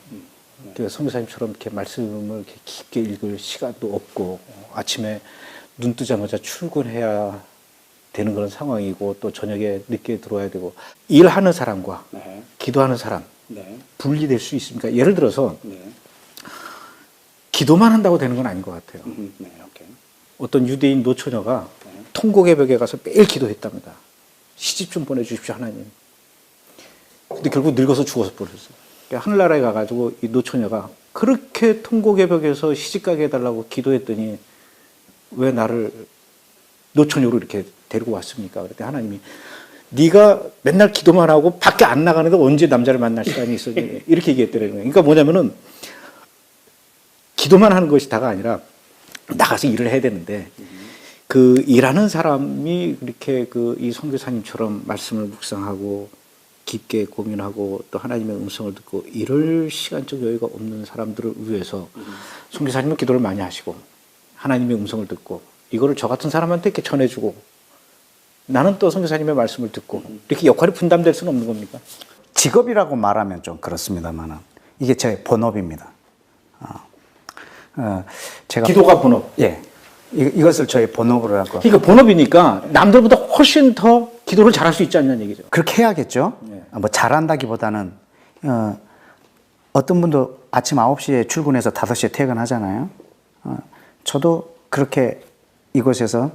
A: 성교사님처럼 이렇게 말씀을 이렇게 깊게 읽을 시간도 없고 아침에 눈 뜨자마자 출근해야 되는 그런 상황이고 또 저녁에 늦게 들어와야 되고 일하는 사람과 기도하는 사람 분리될 수 있습니까? 예를 들어서 기도만 한다고 되는 건 아닌 것 같아요. 어떤 유대인 노처녀가 통곡의 벽에 가서 매일 기도했답니다. 시집 좀 보내주십시오 하나님. 근데 결국 늙어서 죽어서 버렸어요. 하늘나라에 가가지고 이 노처녀가 그렇게 통곡의 벽에서 시집가게 해달라고 기도했더니 왜 나를 노처녀로 이렇게 데리고 왔습니까? 그랬더니 하나님이 네가 맨날 기도만 하고 밖에 안 나가는데 언제 남자를 만날 시간이 있었니? 이렇게 얘기했더라는 거예요. 그러니까 뭐냐면은 기도만 하는 것이 다가 아니라 나가서 일을 해야 되는데 그 일하는 사람이 이렇게 이 선교사님처럼 말씀을 묵상하고 깊게 고민하고 또 하나님의 음성을 듣고 이럴 시간적 여유가 없는 사람들을 위해서 선교사님은 기도를 많이 하시고 하나님의 음성을 듣고 이거를 저 같은 사람한테 이렇게 전해주고 나는 또 선교사님의 말씀을 듣고 이렇게 역할이 분담될 수는 없는 겁니까?
B: 직업이라고 말하면 좀 그렇습니다만 이게 제 본업입니다. 제가
A: 기도가 본업.
B: 예, 이것을 저의 본업으로 하고.
A: 그러니까 본업이니까 남들보다 훨씬 더 기도를 잘할 수 있지 않냐는 얘기죠.
B: 그렇게 해야겠죠.
A: 네.
B: 뭐 잘한다기보다는 어떤 분도 아침 9시에 출근해서 5시에 퇴근하잖아요. 저도 그렇게 이곳에서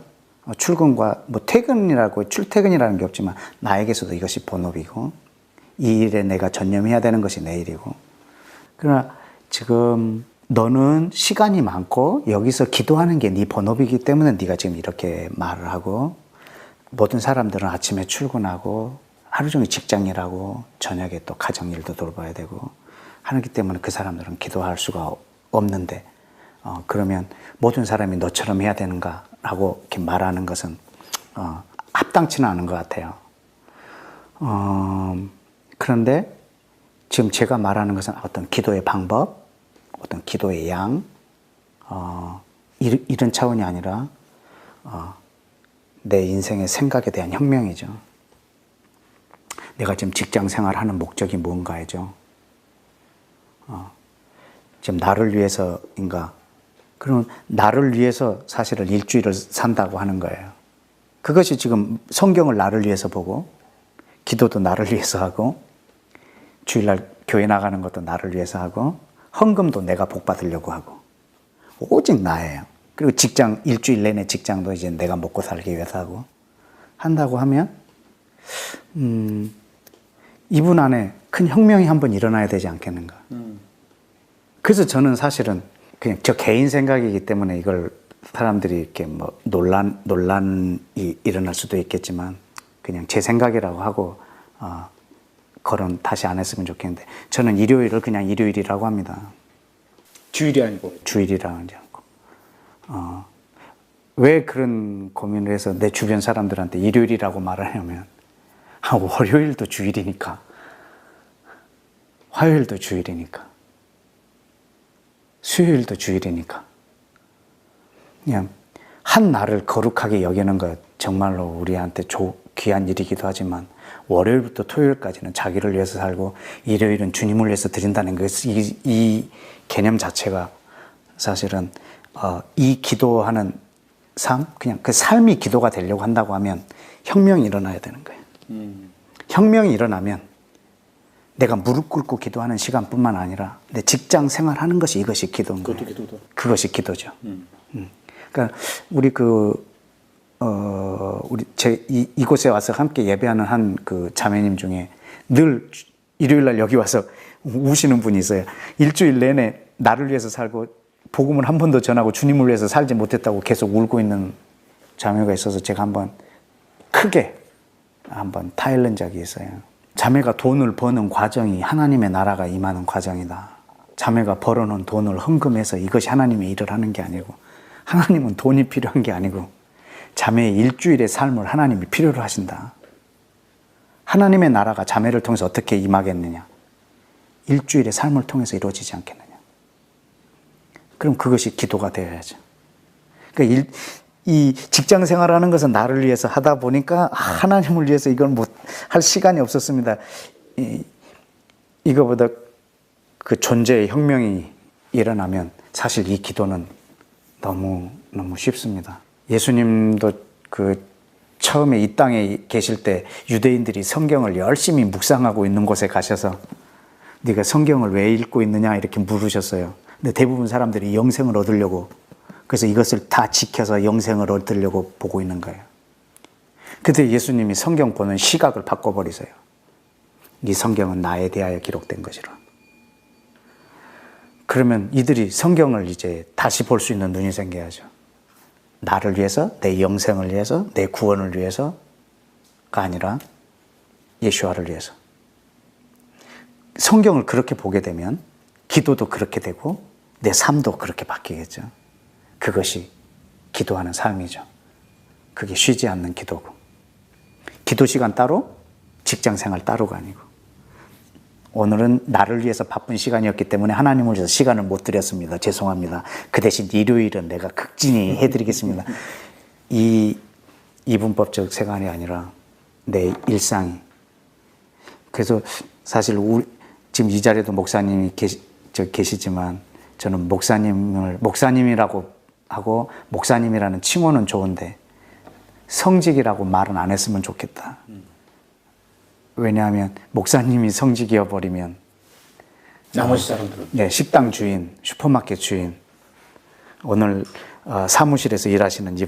B: 출근과 뭐 퇴근이라고 출퇴근이라는 게 없지만 나에게서도 이것이 본업이고 이 일에 내가 전념해야 되는 것이 내 일이고 그러나 지금 너는 시간이 많고 여기서 기도하는 게 네 본업이기 때문에 네가 지금 이렇게 말을 하고 모든 사람들은 아침에 출근하고 하루 종일 직장일하고 저녁에 또 가정일도 돌봐야 되고 하기 때문에 그 사람들은 기도할 수가 없는데 그러면 모든 사람이 너처럼 해야 되는가라고 이렇게 말하는 것은 합당치는 않은 것 같아요. 그런데 지금 제가 말하는 것은 어떤 기도의 방법, 어떤 기도의 양, 이런 차원이 아니라 내 인생의 생각에 대한 혁명이죠. 내가 지금 직장 생활하는 목적이 뭔가이죠. 지금 나를 위해서인가? 그러면 나를 위해서 사실은 일주일을 산다고 하는 거예요. 그것이 지금 성경을 나를 위해서 보고 기도도 나를 위해서 하고 주일날 교회 나가는 것도 나를 위해서 하고 헌금도 내가 복 받으려고 하고 오직 나예요. 그리고 직장 일주일 내내 직장도 이제 내가 먹고 살기 위해서 하고 한다고 하면 이분 안에 큰 혁명이 한번 일어나야 되지 않겠는가. 그래서 저는 사실은 그냥 저 개인 생각이기 때문에 이걸 사람들이 이렇게 뭐 논란이 일어날 수도 있겠지만 그냥 제 생각이라고 하고 거론 다시 안 했으면 좋겠는데 저는 일요일을 그냥 일요일이라고 합니다.
A: 주일이 아니고.
B: 주일이라고 하지 않고. 왜 그런 고민을 해서 내 주변 사람들한테 일요일이라고 말을 하냐면 월요일도 주일이니까 화요일도 주일이니까 수요일도 주일이니까. 그냥 한 날을 거룩하게 여기는 것 정말로 우리한테 귀한 일이기도 하지만 월요일부터 토요일까지는 자기를 위해서 살고 일요일은 주님을 위해서 드린다는 이 개념 자체가 사실은 이 기도하는 삶, 그냥 그 삶이 기도가 되려고 한다고 하면 혁명이 일어나야 되는 거예요. 혁명이 일어나면 내가 무릎 꿇고 기도하는 시간뿐만 아니라 내 직장 생활하는 것이 이것이 기도인 거예요. 그것이 기도죠. 그러니까 우리 이곳에 와서 함께 예배하는 한 그 자매님 중에 늘 일요일 날 여기 와서 우시는 분이 있어요. 일주일 내내 나를 위해서 살고 복음을 한 번도 전하고 주님을 위해서 살지 못했다고 계속 울고 있는 자매가 있어서 제가 크게 타일른 적이 있어요. 자매가 돈을 버는 과정이 하나님의 나라가 임하는 과정이다. 자매가 벌어놓은 돈을 헌금해서 이것이 하나님의 일을 하는 게 아니고, 하나님은 돈이 필요한 게 아니고 자매의 일주일의 삶을 하나님이 필요로 하신다. 하나님의 나라가 자매를 통해서 어떻게 임하겠느냐? 일주일의 삶을 통해서 이루어지지 않겠느냐? 그럼 그것이 기도가 되어야죠. 그러니까 이 직장 생활하는 것은 나를 위해서 하다 보니까 하나님을 위해서 이걸 할 시간이 없었습니다. 이거보다 그 존재의 혁명이 일어나면 사실 이 기도는 너무 쉽습니다. 예수님도 처음에 이 땅에 계실 때 유대인들이 성경을 열심히 묵상하고 있는 곳에 가셔서 네가 성경을 왜 읽고 있느냐 이렇게 물으셨어요. 근데 대부분 사람들이 영생을 얻으려고, 그래서 이것을 다 지켜서 영생을 얻으려고 보고 있는 거예요. 그때 예수님이 성경 보는 시각을 바꿔버리세요. 이 성경은 나에 대하여 기록된 것이라. 그러면 이들이 성경을 이제 다시 볼 수 있는 눈이 생겨야죠. 나를 위해서, 내 영생을 위해서, 내 구원을 위해서가 아니라 예수와를 위해서. 성경을 그렇게 보게 되면 기도도 그렇게 되고 내 삶도 그렇게 바뀌겠죠. 그것이 기도하는 삶이죠. 그게 쉬지 않는 기도고. 기도 시간 따로, 직장 생활 따로가 아니고. 오늘은 나를 위해서 바쁜 시간이었기 때문에 하나님을 위해서 시간을 못 드렸습니다. 죄송합니다. 그 대신 일요일은 내가 극진히 해드리겠습니다. 이 이분법적 생활이 아니라 내 일상이. 그래서 사실 지금 이 자리에도 목사님이 계시지만 저는 목사님이라고 하고 목사님이라는 칭호는 좋은데 성직이라고 말은 안 했으면 좋겠다. 왜냐하면 목사님이 성직이어 버리면
A: 나머지 사람들은
B: 네, 식당 주인, 슈퍼마켓 주인, 오늘 사무실에서 일하시는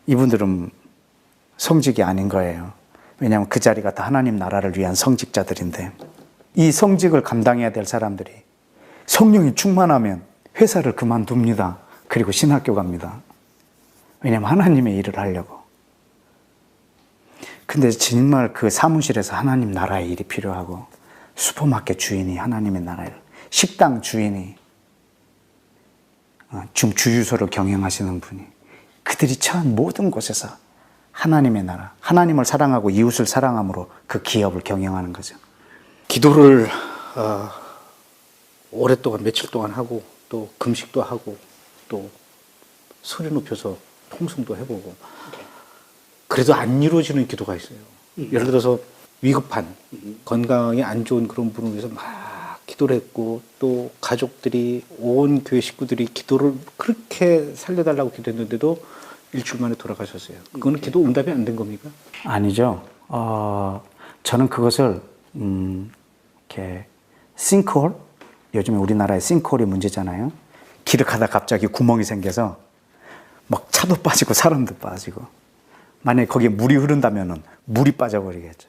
B: 이분들은 성직이 아닌 거예요. 왜냐하면 그 자리가 다 하나님 나라를 위한 성직자들인데, 이 성직을 감당해야 될 사람들이 성령이 충만하면 회사를 그만둡니다. 그리고 신학교 갑니다. 왜냐하면 하나님의 일을 하려고. 근데 정말 그 사무실에서 하나님 나라의 일이 필요하고, 슈퍼마켓 주인이 하나님의 나라를, 식당 주인이, 지금 주유소를 경영하시는 분이, 그들이 처한 모든 곳에서 하나님의 나라, 하나님을 사랑하고 이웃을 사랑함으로 그 기업을 경영하는 거죠.
A: 기도를 오랫동안 며칠 동안 하고 또 금식도 하고 또 소리 높여서 통성도 해보고 그래도 안 이루어지는 기도가 있어요. 예를 들어서 위급한 건강이 안 좋은 그런 분을 위해서 막 기도를 했고 또 가족들이 온 교회 식구들이 기도를 그렇게 살려달라고 기도했는데도 일주일 만에 돌아가셨어요. 그거는 기도 응답이 안 된 겁니까?
B: 아니죠. 저는 그것을 이렇게 싱크홀, 요즘에 우리나라에 싱크홀이 문제잖아요. 길을 가다 갑자기 구멍이 생겨서 막 차도 빠지고 사람도 빠지고, 만약에 거기에 물이 흐른다면은 물이 빠져버리겠죠.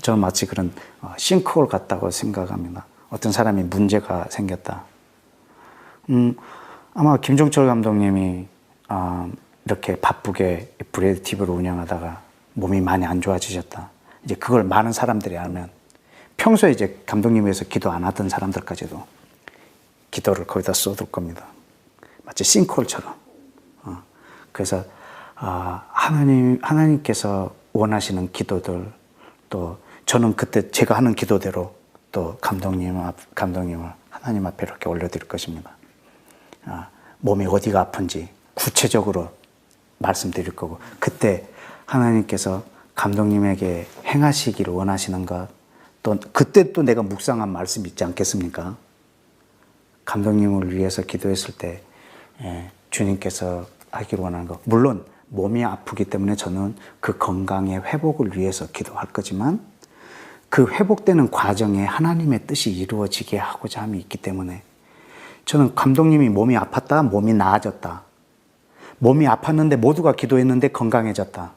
B: 저는 마치 그런 싱크홀 같다고 생각합니다. 어떤 사람이 문제가 생겼다. 아마 김종철 감독님이 이렇게 바쁘게 브레드 TV를 운영하다가 몸이 많이 안 좋아지셨다. 이제 그걸 많은 사람들이 알면 평소에 이제 감독님 위해서 기도 안 하던 사람들까지도 기도를 거기다 쏟을 겁니다. 마치 싱크홀처럼. 그래서 하나님께서 원하시는 기도들, 또 저는 그때 제가 하는 기도대로 또 감독님을 하나님 앞에 이렇게 올려드릴 것입니다. 몸이 어디가 아픈지 구체적으로 말씀드릴 거고, 그때 하나님께서 감독님에게 행하시기를 원하시는 것, 또 그때 또 내가 묵상한 말씀 있지 않겠습니까? 감독님을 위해서 기도했을 때 주님께서 하기를 원하는 것, 물론 몸이 아프기 때문에 저는 그 건강의 회복을 위해서 기도할 거지만 그 회복되는 과정에 하나님의 뜻이 이루어지게 하고자 함이 있기 때문에 저는 감독님이 몸이 아팠다, 몸이 나아졌다, 몸이 아팠는데 모두가 기도했는데 건강해졌다,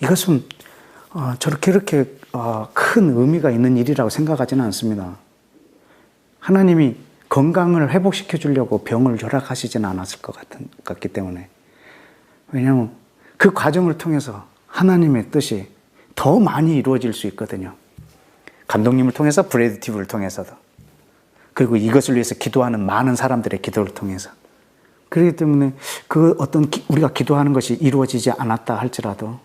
B: 이것은 저렇게 이렇게 큰 의미가 있는 일이라고 생각하지는 않습니다. 하나님이 건강을 회복시켜 주려고 병을 허락하시지는 않았을 것 같기 때문에, 왜냐하면 그 과정을 통해서 하나님의 뜻이 더 많이 이루어질 수 있거든요. 감독님을 통해서, 브래드 TV를 통해서도, 그리고 이것을 위해서 기도하는 많은 사람들의 기도를 통해서. 그렇기 때문에 그 어떤 우리가 기도하는 것이 이루어지지 않았다 할지라도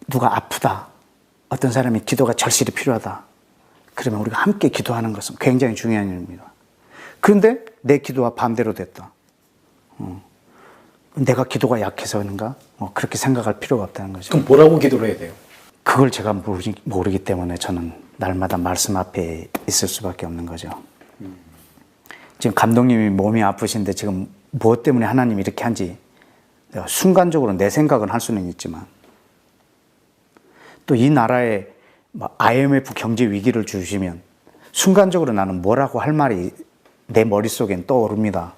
B: 누가 아프다, 어떤 사람이 기도가 절실히 필요하다, 그러면 우리가 함께 기도하는 것은 굉장히 중요한 일입니다. 그런데 내 기도와 반대로 됐다, 내가 기도가 약해서 그런가? 그렇게 생각할 필요가 없다는 거죠.
A: 그럼 뭐라고 기도를 해야 돼요?
B: 그걸 제가 모르기 때문에 저는 날마다 말씀 앞에 있을 수밖에 없는 거죠. 지금 감독님이 몸이 아프신데 지금 무엇 때문에 하나님이 이렇게 한지 순간적으로 내 생각은 할 수는 있지만, 또 이 나라에 IMF 경제 위기를 주시면 순간적으로 나는 뭐라고 할 말이 내 머릿속엔 떠오릅니다.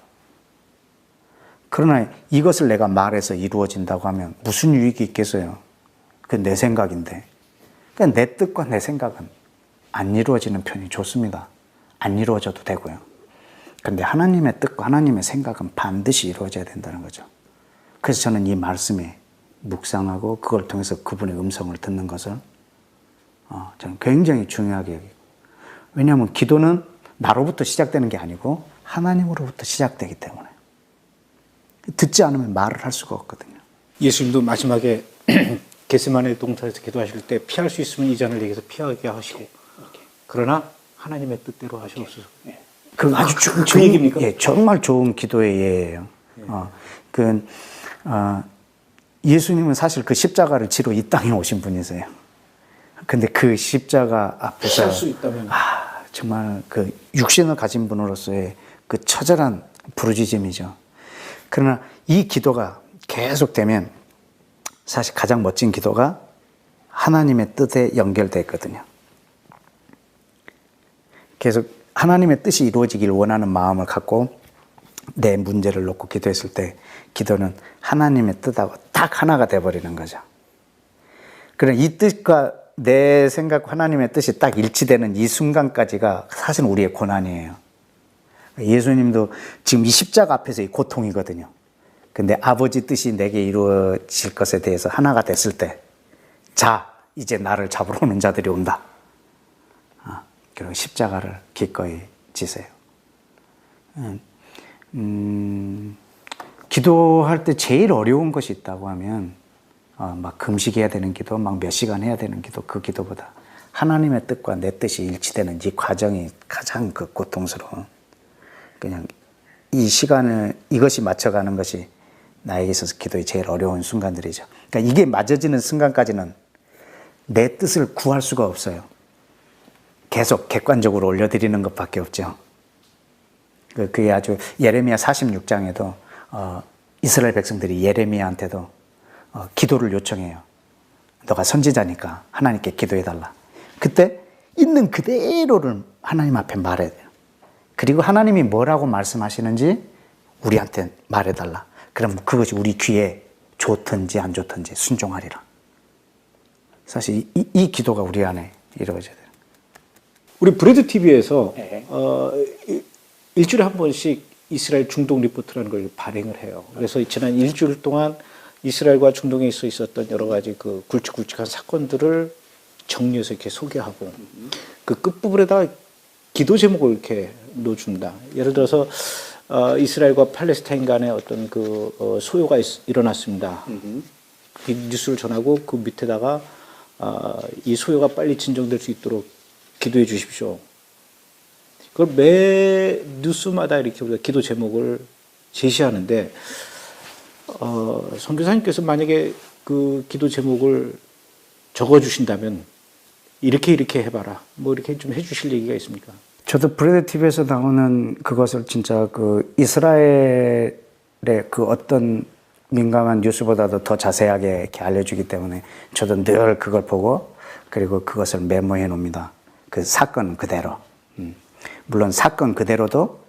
B: 그러나 이것을 내가 말해서 이루어진다고 하면 무슨 유익이 있겠어요? 그건 내 생각인데. 그러니까 내 뜻과 내 생각은 안 이루어지는 편이 좋습니다. 안 이루어져도 되고요. 그런데 하나님의 뜻과 하나님의 생각은 반드시 이루어져야 된다는 거죠. 그래서 저는 이 말씀에 묵상하고 그걸 통해서 그분의 음성을 듣는 것을 저는 굉장히 중요하게 여기고, 왜냐하면 기도는 나로부터 시작되는 게 아니고 하나님으로부터 시작되기 때문에 듣지 않으면 말을 할 수가 없거든요.
A: 예수님도 마지막에 겟세마네 동산에서 기도하실 때 피할 수 있으면 이 잔을 내게서 피하게 하시고, 그러나 하나님의 뜻대로 하시옵소서.
B: 그 아주
A: 그 얘기입니까?
B: 예, 정말 좋은 기도의 예예요. 예수님은 사실 그 십자가를 지러 이 땅에 오신 분이세요. 근데 그 십자가 앞에서
A: 피할 수 있다면
B: 정말 그 육신을 가진 분으로서의 그 처절한 부르짖음이죠. 그러나 이 기도가 계속되면 사실 가장 멋진 기도가 하나님의 뜻에 연결되어 있거든요. 계속 하나님의 뜻이 이루어지길 원하는 마음을 갖고 내 문제를 놓고 기도했을 때 기도는 하나님의 뜻하고 딱 하나가 돼버리는 거죠. 그러나 이 뜻과 내 생각과 하나님의 뜻이 딱 일치되는 이 순간까지가 사실 우리의 고난이에요. 예수님도 지금 이 십자가 앞에서 이 고통이거든요. 근데 아버지 뜻이 내게 이루어질 것에 대해서 하나가 됐을 때, 자, 이제 나를 잡으러 오는 자들이 온다. 그리고 십자가를 기꺼이 지세요. 기도할 때 제일 어려운 것이 있다고 하면 막 금식해야 되는 기도, 막 몇 시간 해야 되는 기도, 그 기도보다 하나님의 뜻과 내 뜻이 일치되는 이 과정이 가장 그 고통스러운, 그냥 이 시간을 이것이 맞춰가는 것이 나에게 있어서 기도의 제일 어려운 순간들이죠. 그러니까 이게 맞아지는 순간까지는 내 뜻을 구할 수가 없어요. 계속 객관적으로 올려드리는 것밖에 없죠. 그게 아주 예레미야 46장에도 이스라엘 백성들이 예레미야한테도 기도를 요청해요. 너가 선지자니까 하나님께 기도해달라. 그때 있는 그대로를 하나님 앞에 말해야 돼요. 그리고 하나님이 뭐라고 말씀하시는지 우리한테 말해달라. 그럼 그것이 우리 귀에 좋든지 안 좋든지 순종하리라. 사실 이 기도가 우리 안에 이루어져야 돼요.
A: 우리 브래드 TV에서 일주일에 한 번씩 이스라엘 중동 리포트라는 걸 발행을 해요. 그래서 지난 일주일 동안 이스라엘과 중동에 있었던 여러 가지 그 굵직굵직한 사건들을 정리해서 이렇게 소개하고, 그 끝부분에다가 기도 제목을 이렇게 넣어준다. 예를 들어서 이스라엘과 팔레스타인 간에 어떤 그 소요가 일어났습니다. 이 뉴스를 전하고 그 밑에다가 이 소요가 빨리 진정될 수 있도록 기도해 주십시오. 그걸 매 뉴스마다 이렇게 우리가 기도 제목을 제시하는데 선교사님께서 만약에 그 기도 제목을 적어주신다면 이렇게 해봐라. 뭐 이렇게 좀 해주실 얘기가 있습니까?
B: 저도 브레드 TV에서 나오는 그것을 진짜 그 이스라엘의 그 어떤 민감한 뉴스보다도 더 자세하게 이렇게 알려주기 때문에 저도 늘 그걸 보고 그리고 그것을 메모해 놓습니다. 그 사건 그대로. 물론 사건 그대로도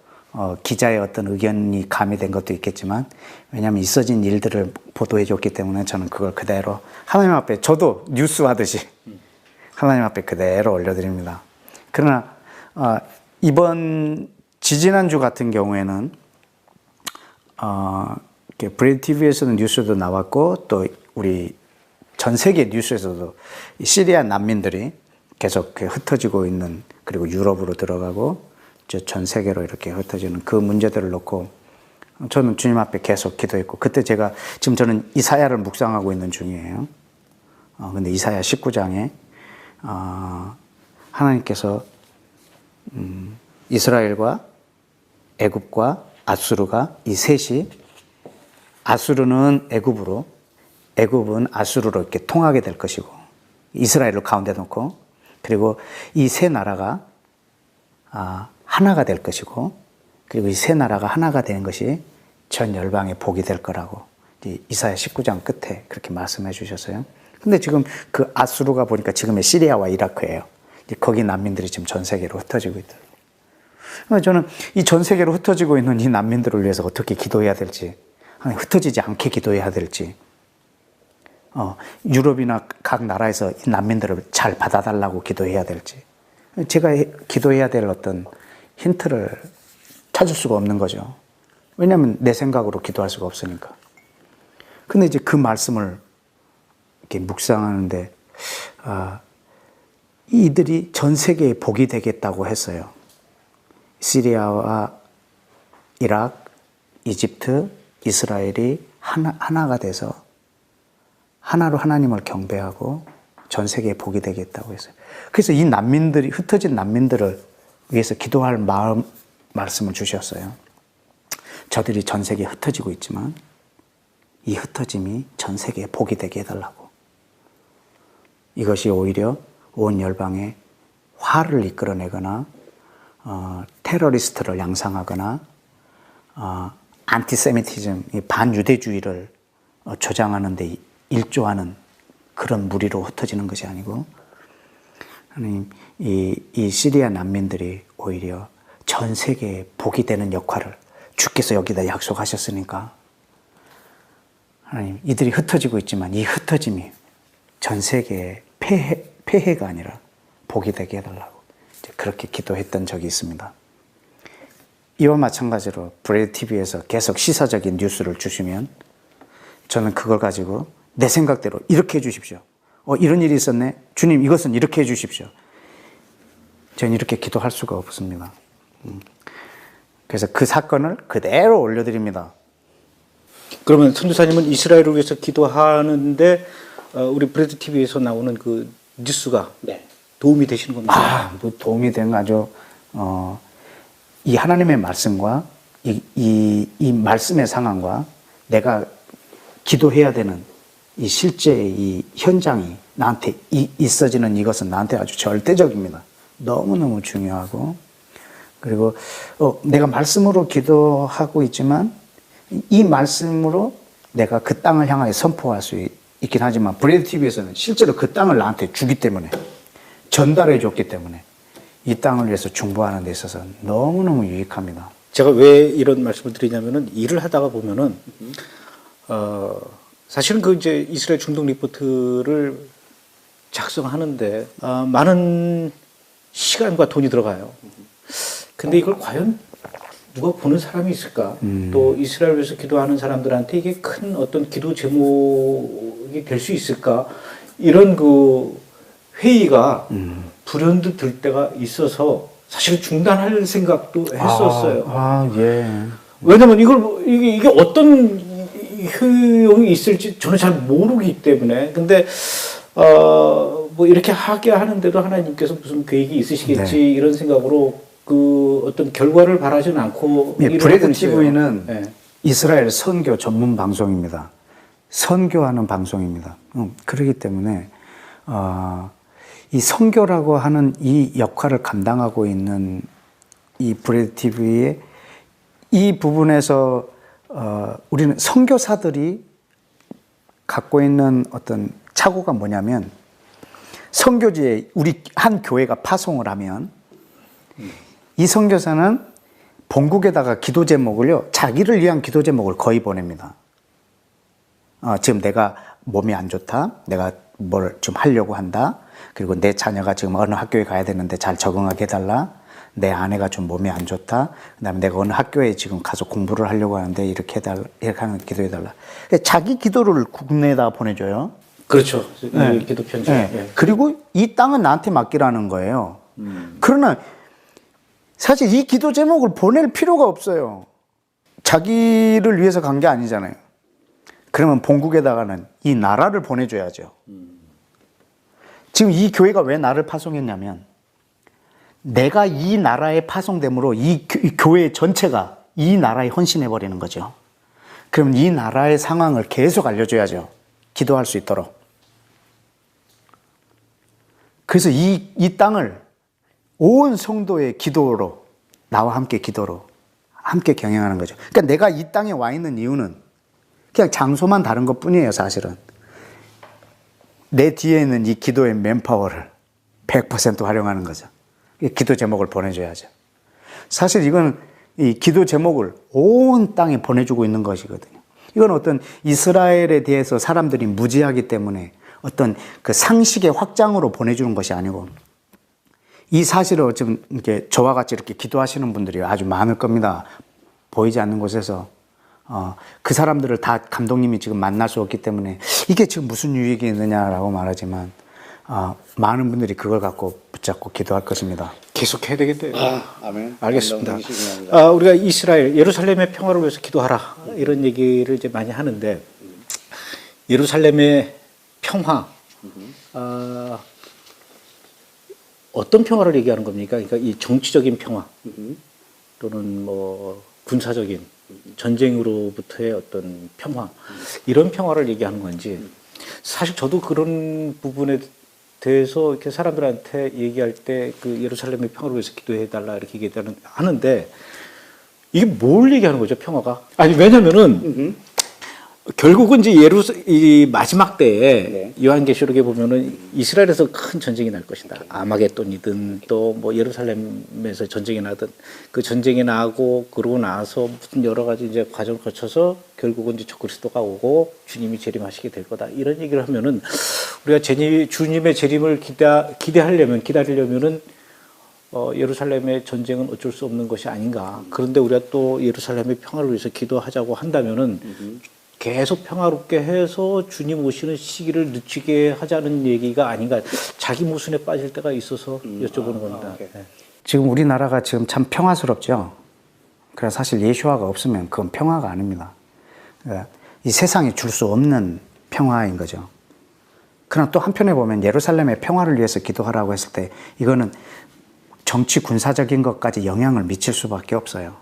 B: 기자의 어떤 의견이 가미된 것도 있겠지만 왜냐하면 있어진 일들을 보도해 줬기 때문에 저는 그걸 그대로 하나님 앞에 저도 뉴스 하듯이 하나님 앞에 그대로 올려드립니다. 그러나 이번 지지난주 같은 경우에는 브레드 TV에서는 뉴스도 나왔고 또 우리 전 세계 뉴스에서도 시리아 난민들이 계속 흩어지고 있는 그리고 유럽으로 들어가고 전 세계로 이렇게 흩어지는 그 문제들을 놓고 저는 주님 앞에 계속 기도했고 그때 제가 지금 저는 이사야를 묵상하고 있는 중이에요. 근데 이사야 19장에 하나님께서 이스라엘과 애굽과 아수르가 이 셋이 아수르는 애굽으로 애굽은 아수르로 이렇게 통하게 될 것이고 이스라엘을 가운데 놓고 그리고 이 세 나라가 하나가 될 것이고 그리고 이 세 나라가 하나가 되는 것이 전 열방의 복이 될 거라고 이사야 19장 끝에 그렇게 말씀해 주셨어요. 근데 지금 그 아수르가 보니까 지금의 시리아와 이라크예요. 거기 난민들이 지금 전 세계로 흩어지고 있더라고요. 저는 이 전 세계로 흩어지고 있는 이 난민들을 위해서 어떻게 기도해야 될지 흩어지지 않게 기도해야 될지 유럽이나 각 나라에서 이 난민들을 잘 받아달라고 기도해야 될지 제가 기도해야 될 어떤 힌트를 찾을 수가 없는 거죠. 왜냐하면 내 생각으로 기도할 수가 없으니까. 근데 이제 그 말씀을 이렇게 묵상하는데 이들이 전 세계에 복이 되겠다고 했어요. 시리아와 이라크, 이집트, 이스라엘이 하나가 돼서 하나로 하나님을 경배하고 전 세계에 복이 되겠다고 했어요. 그래서 이 난민들이 흩어진 난민들을 위해서 기도할 말씀을 주셨어요. 저들이 전 세계에 흩어지고 있지만 이 흩어짐이 전 세계에 복이 되게 해달라고. 이것이 오히려 온 열방에 화를 이끌어내거나 테러리스트를 양상하거나 안티세미티즘, 반유대주의를 조장하는 데 일조하는 그런 무리로 흩어지는 것이 아니고 하나님 이 시리아 난민들이 오히려 전 세계에 복이 되는 역할을 주께서 여기다 약속하셨으니까 하나님 이들이 흩어지고 있지만 이 흩어짐이 전 세계에 폐해가 아니라 복이 되게 해달라고 그렇게 기도했던 적이 있습니다. 이와 마찬가지로 브레드 TV에서 계속 시사적인 뉴스를 주시면 저는 그걸 가지고 내 생각대로 이렇게 해주십시오. 이런 일이 있었네. 주님 이것은 이렇게 해주십시오. 저는 이렇게 기도할 수가 없습니다. 그래서 그 사건을 그대로 올려드립니다.
A: 그러면 선교사님은 이스라엘을 위해서 기도하는데 우리 브레드 TV에서 나오는 그 뉴스가 도움이 되시는 겁니까?
B: 뭐 도움이 되는 거 아주 이 하나님의 말씀과 이 말씀의 상황과 내가 기도해야 되는 이 실제 이 현장이 나한테 있어지는 이것은 나한테 아주 절대적입니다. 너무너무 중요하고 그리고 내가 말씀으로 기도하고 있지만 이 말씀으로 내가 그 땅을 향하여 선포할 수 있긴 하지만 브레드 TV에서는 실제로 그 땅을 나한테 주기 때문에 전달해 줬기 때문에 이 땅을 위해서 중보하는 데 있어서 너무너무 유익합니다.
A: 제가 왜 이런 말씀을 드리냐면은 일을 하다가 보면은 사실은 그 이제 이스라엘 중동 리포트를 작성하는데 많은 시간과 돈이 들어가요. 근데 이걸 과연 누가 보는 사람이 있을까? 또 이스라엘 위해서 기도하는 사람들한테 이게 큰 어떤 기도 제목이 될 수 있을까? 이런 그 회의가 불현듯 들 때가 있어서 사실 중단할 생각도 했었어요.
B: 예.
A: 왜냐면 이게 어떤 효용이 있을지 저는 잘 모르기 때문에. 근데 뭐 이렇게 하게 하는데도 하나님께서 무슨 계획이 있으시겠지 이런 생각으로 그 어떤 결과를 바라지는 않고
B: 예,
A: 일을
B: 브레드
A: 하고 있어요.
B: TV는
A: 예.
B: 이스라엘 선교 전문 방송입니다. 선교하는 방송입니다. 그렇기 때문에 이 선교라고 하는 이 역할을 감당하고 있는 이 브레드 TV의 이 부분에서 우리는 선교사들이 갖고 있는 어떤 착오가 뭐냐면 선교지에 우리 한 교회가 파송을 하면 이 선교사는 본국에다가 기도 제목을요, 자기를 위한 기도 제목을 거의 보냅니다. 지금 내가 몸이 안 좋다, 내가 뭘 좀 하려고 한다, 그리고 내 자녀가 지금 어느 학교에 가야 되는데 잘 적응하게 해달라, 내 아내가 좀 몸이 안 좋다, 그 다음에 내가 어느 학교에 지금 가서 공부를 하려고 하는데 이렇게 해달라, 이렇게 하는 기도해달라. 자기 기도를 국내에다 보내줘요.
A: 그렇죠.
B: 네.
A: 기도 편지.
B: 네.
A: 예.
B: 그리고 이 땅은 나한테 맡기라는 거예요. 그러나 사실 이 기도 제목을 보낼 필요가 없어요. 자기를 위해서 간 게 아니잖아요. 그러면 본국에다가는 이 나라를 보내줘야죠. 지금 이 교회가 왜 나를 파송했냐면 내가 이 나라에 파송됨으로 이 교회 전체가 이 나라에 헌신해버리는 거죠. 그러면 이 나라의 상황을 계속 알려줘야죠. 기도할 수 있도록. 그래서 이 땅을 온 성도의 기도로, 나와 함께 기도로 함께 경영하는 거죠. 그러니까 내가 이 땅에 와 있는 이유는 그냥 장소만 다른 것 뿐이에요, 사실은. 내 뒤에 있는 이 기도의 맨파워를 100% 활용하는 거죠. 기도 제목을 보내줘야죠. 사실 이건 이 기도 제목을 온 땅에 보내주고 있는 것이거든요. 이건 어떤 이스라엘에 대해서 사람들이 무지하기 때문에 어떤 그 상식의 확장으로 보내주는 것이 아니고 이 사실을 좀 이렇게 저와 같이 이렇게 기도하시는 분들이 아주 많을 겁니다. 보이지 않는 곳에서 그 사람들을 다 감독님이 지금 만날 수 없기 때문에 이게 지금 무슨 유익이 있느냐라고 말하지만 많은 분들이 그걸 갖고 붙잡고 기도할 것입니다.
A: 계속 해야 되겠네요.
B: 아멘.
A: 알겠습니다. 우리가 이스라엘, 예루살렘의 평화를 위해서 기도하라 이런 얘기를 이제 많이 하는데 예루살렘의 평화, 어떤 평화를 얘기하는 겁니까? 그러니까 이 정치적인 평화 또는 뭐 군사적인 전쟁으로부터의 어떤 평화 이런 평화를 얘기하는 건지 사실 저도 그런 부분에 대해서 이렇게 사람들한테 얘기할 때 그 예루살렘의 평화를 위해서 기도해 달라 이렇게 하는데 이게 뭘 얘기하는 거죠, 평화가? 아니 왜냐면은 결국은 이제 이 마지막 때에 요한계시록에 보면은 이스라엘에서 큰 전쟁이 날 것이다. 아마겟돈이든 또 뭐 예루살렘에서 전쟁이 나든 그 전쟁이 나고 그러고 나서 무슨 여러 가지 이제 과정을 거쳐서 결국은 이제 적그리스도가 오고 주님이 재림하시게 될 거다. 이런 얘기를 하면은 우리가 주님의 재림을 기다리려면은 예루살렘의 전쟁은 어쩔 수 없는 것이 아닌가. 그런데 우리가 또 예루살렘의 평화를 위해서 기도하자고 한다면은 계속 평화롭게 해서 주님 오시는 시기를 늦추게 하자는 얘기가 아닌가. 자기 모순에 빠질 때가 있어서 여쭤보는 겁니다. 네.
B: 지금 우리나라가 지금 참 평화스럽죠. 그래서 사실 예수화가 없으면 그건 평화가 아닙니다. 이 세상에 줄 수 없는 평화인 거죠. 그러나 또 한편에 보면 예루살렘의 평화를 위해서 기도하라고 했을 때 이거는 정치 군사적인 것까지 영향을 미칠 수밖에 없어요.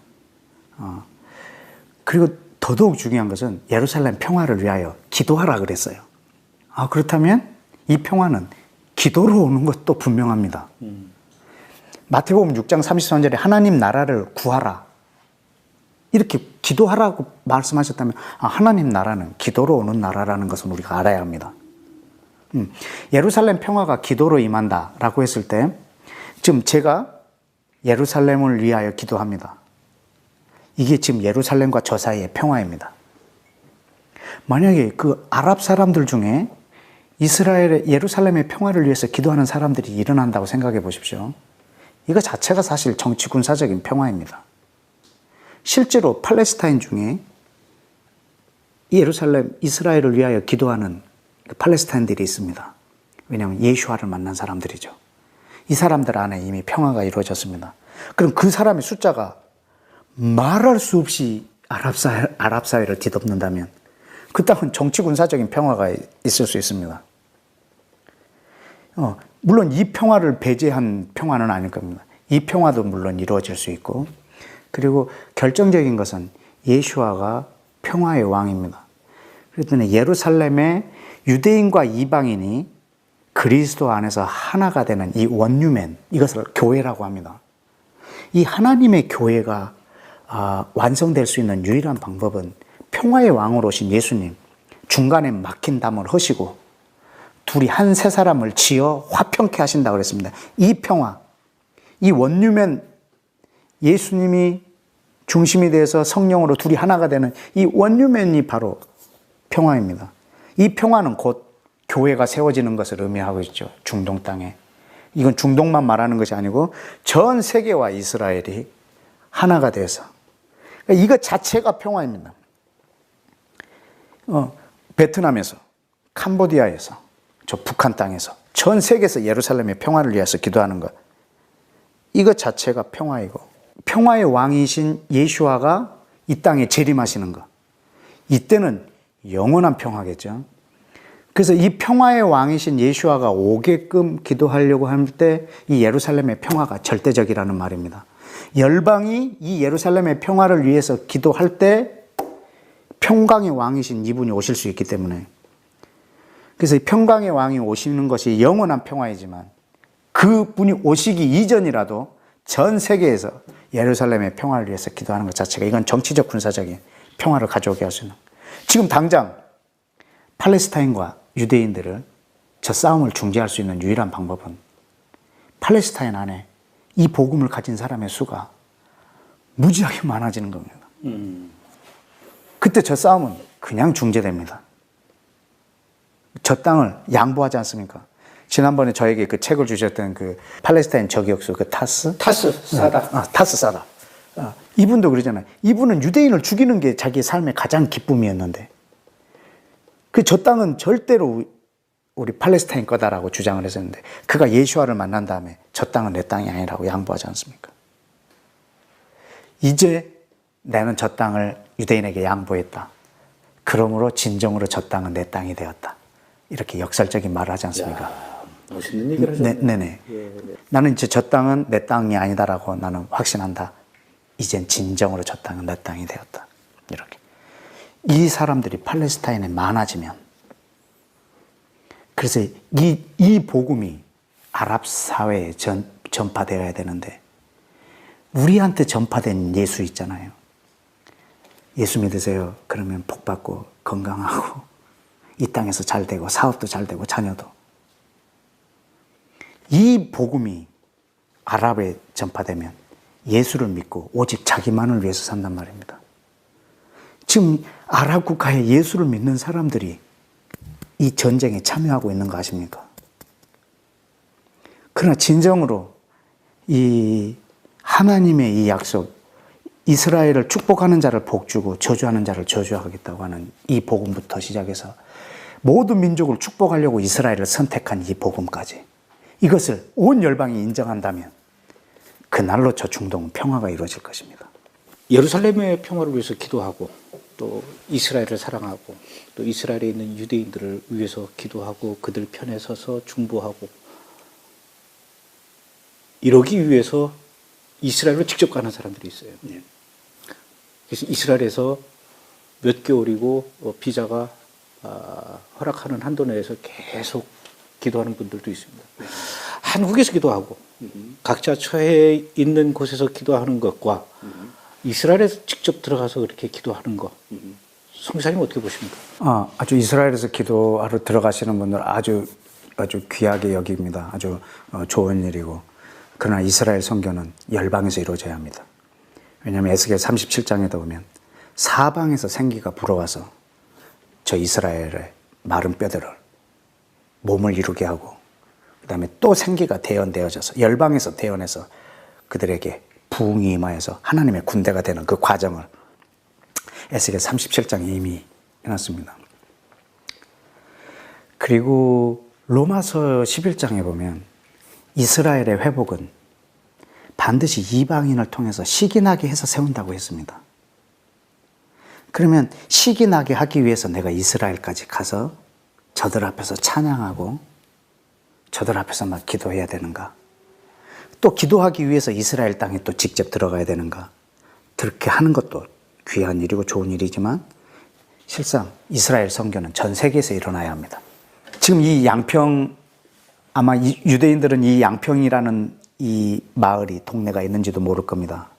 B: 그리고 더더욱 중요한 것은 예루살렘 평화를 위하여 기도하라 그랬어요. 그렇다면 이 평화는 기도로 오는 것도 분명합니다. 마태복음 6장 33절에 하나님 나라를 구하라 이렇게 기도하라고 말씀하셨다면 하나님 나라는 기도로 오는 나라라는 것은 우리가 알아야 합니다. 예루살렘 평화가 기도로 임한다라고 했을 때 지금 제가 예루살렘을 위하여 기도합니다. 이게 지금 예루살렘과 저 사이의 평화입니다. 만약에 그 아랍 사람들 중에 이스라엘의 예루살렘의 평화를 위해서 기도하는 사람들이 일어난다고 생각해 보십시오. 이거 자체가 사실 정치 군사적인 평화입니다. 실제로 팔레스타인 중에 예루살렘, 이스라엘을 위하여 기도하는 팔레스타인들이 있습니다. 왜냐하면 예수와를 만난 사람들이죠. 이 사람들 안에 이미 평화가 이루어졌습니다. 그럼 그 사람의 숫자가 말할 수 없이 아랍 사회를 뒤덮는다면 그 땅은 정치 군사적인 평화가 있을 수 있습니다. 물론 이 평화를 배제한 평화는 아닐 겁니다. 이 평화도 물론 이루어질 수 있고, 그리고 결정적인 것은 예수아가 평화의 왕입니다. 그랬더니 예루살렘의 유대인과 이방인이 그리스도 안에서 하나가 되는 이 원유맨, 이것을 교회라고 합니다. 이 하나님의 교회가 완성될 수 있는 유일한 방법은 평화의 왕으로 오신 예수님, 중간에 막힌 담을 허시고 둘이 한 세 사람을 지어 화평케 하신다고 그랬습니다. 이 평화, 이 원유맨 예수님이 중심이 돼서 성령으로 둘이 하나가 되는 이 원유맨이 바로 평화입니다. 이 평화는 곧 교회가 세워지는 것을 의미하고 있죠. 중동 땅에. 이건 중동만 말하는 것이 아니고 전 세계와 이스라엘이 하나가 돼서. 그러니까 이것 자체가 평화입니다. 베트남에서, 캄보디아에서, 저 북한 땅에서, 전 세계에서 예루살렘의 평화를 위해서 기도하는 것. 이것 자체가 평화이고, 평화의 왕이신 예수아가 이 땅에 재림하시는 것. 이때는 영원한 평화겠죠. 그래서 이 평화의 왕이신 예수아가 오게끔 기도하려고 할 때 이 예루살렘의 평화가 절대적이라는 말입니다. 열방이 이 예루살렘의 평화를 위해서 기도할 때 평강의 왕이신 이분이 오실 수 있기 때문에, 그래서 이 평강의 왕이 오시는 것이 영원한 평화이지만 그분이 오시기 이전이라도 전 세계에서 예루살렘의 평화를 위해서 기도하는 것 자체가, 이건 정치적 군사적인 평화를 가져오게 할 수 있는, 지금 당장 팔레스타인과 유대인들을 저 싸움을 중재할 수 있는 유일한 방법은 팔레스타인 안에 이 복음을 가진 사람의 수가 무지하게 많아지는 겁니다. 그때 저 싸움은 그냥 중재됩니다. 저 땅을 양보하지 않습니까? 지난번에 저에게 그 책을 주셨던 그 팔레스타인 저격수 그 타스 사다. 타스 사다. 이분도 그러잖아요. 이분은 유대인을 죽이는 게 자기의 삶의 가장 기쁨이었는데, 저 땅은 절대로 우리 팔레스타인 거다라고 주장을 했었는데, 그가 예수아를 만난 다음에 저 땅은 내 땅이 아니라고 양보하지 않습니까? 이제 나는 저 땅을 유대인에게 양보했다. 그러므로 진정으로 저 땅은 내 땅이 되었다. 이렇게 역설적인 말을 하지 않습니까?
A: 야, 멋있는 얘기를 하셨네요.
B: 네네. 예. 나는 이제 저 땅은 내 땅이 아니다라고 나는 확신한다. 이젠 진정으로 저 땅은 내 땅이 되었다. 이렇게. 이 사람들이 팔레스타인에 많아지면, 그래서 이 복음이 아랍 사회에 전파되어야 되는데, 우리한테 전파된 예수 있잖아요. 예수 믿으세요. 그러면 복 받고 건강하고 이 땅에서 잘 되고 사업도 잘 되고 자녀도. 이 복음이 아랍에 전파되면 예수를 믿고 오직 자기만을 위해서 산단 말입니다. 지금 아랍 국가에 예수를 믿는 사람들이 이 전쟁에 참여하고 있는 거 아십니까? 그러나 진정으로 이 하나님의 이 약속, 이스라엘을 축복하는 자를 복주고 저주하는 자를 저주하겠다고 하는 이 복음부터 시작해서 모든 민족을 축복하려고 이스라엘을 선택한 이 복음까지, 이것을 온 열방이 인정한다면 그날로 저 중동은 평화가 이루어질 것입니다.
A: 예루살렘의 평화를 위해서 기도하고, 또 이스라엘을 사랑하고, 또 이스라엘에 있는 유대인들을 위해서 기도하고 그들 편에 서서 중보하고, 이러기 위해서 이스라엘로 직접 가는 사람들이 있어요. 그래서 이스라엘에서 몇 개월이고 비자가 허락하는 한도 내에서 계속 기도하는 분들도 있습니다. 한국에서 기도하고 각자 처해 있는 곳에서 기도하는 것과 이스라엘에서 직접 들어가서 그렇게 기도하는 것, 성사님 어떻게 보십니까?
B: 아주 이스라엘에서 기도하러 들어가시는 분들 아주 귀하게 여깁니다. 아주 좋은 일이고, 그러나 이스라엘 선교는 열방에서 이루어져야 합니다. 왜냐하면 에스겔 37장에도 보면 사방에서 생기가 불어와서 저 이스라엘의 마른 뼈들을 몸을 이루게 하고, 그 다음에 또 생기가 대언되어져서 열방에서 대언해서 그들에게 부흥이 임하여서 하나님의 군대가 되는 그 과정을 에스겔 37장에 이미 해놨습니다. 그리고 로마서 11장에 보면 이스라엘의 회복은 반드시 이방인을 통해서 시기나게 해서 세운다고 했습니다. 그러면 시기나게 하기 위해서 내가 이스라엘까지 가서 저들 앞에서 찬양하고 저들 앞에서 막 기도해야 되는가? 또 기도하기 위해서 이스라엘 땅에 또 직접 들어가야 되는가? 그렇게 하는 것도 귀한 일이고 좋은 일이지만 실상 이스라엘 선교는 전 세계에서 일어나야 합니다. 지금 이 양평, 아마 유대인들은 이 양평이라는 이 마을이 동네가 있는지도 모를 겁니다.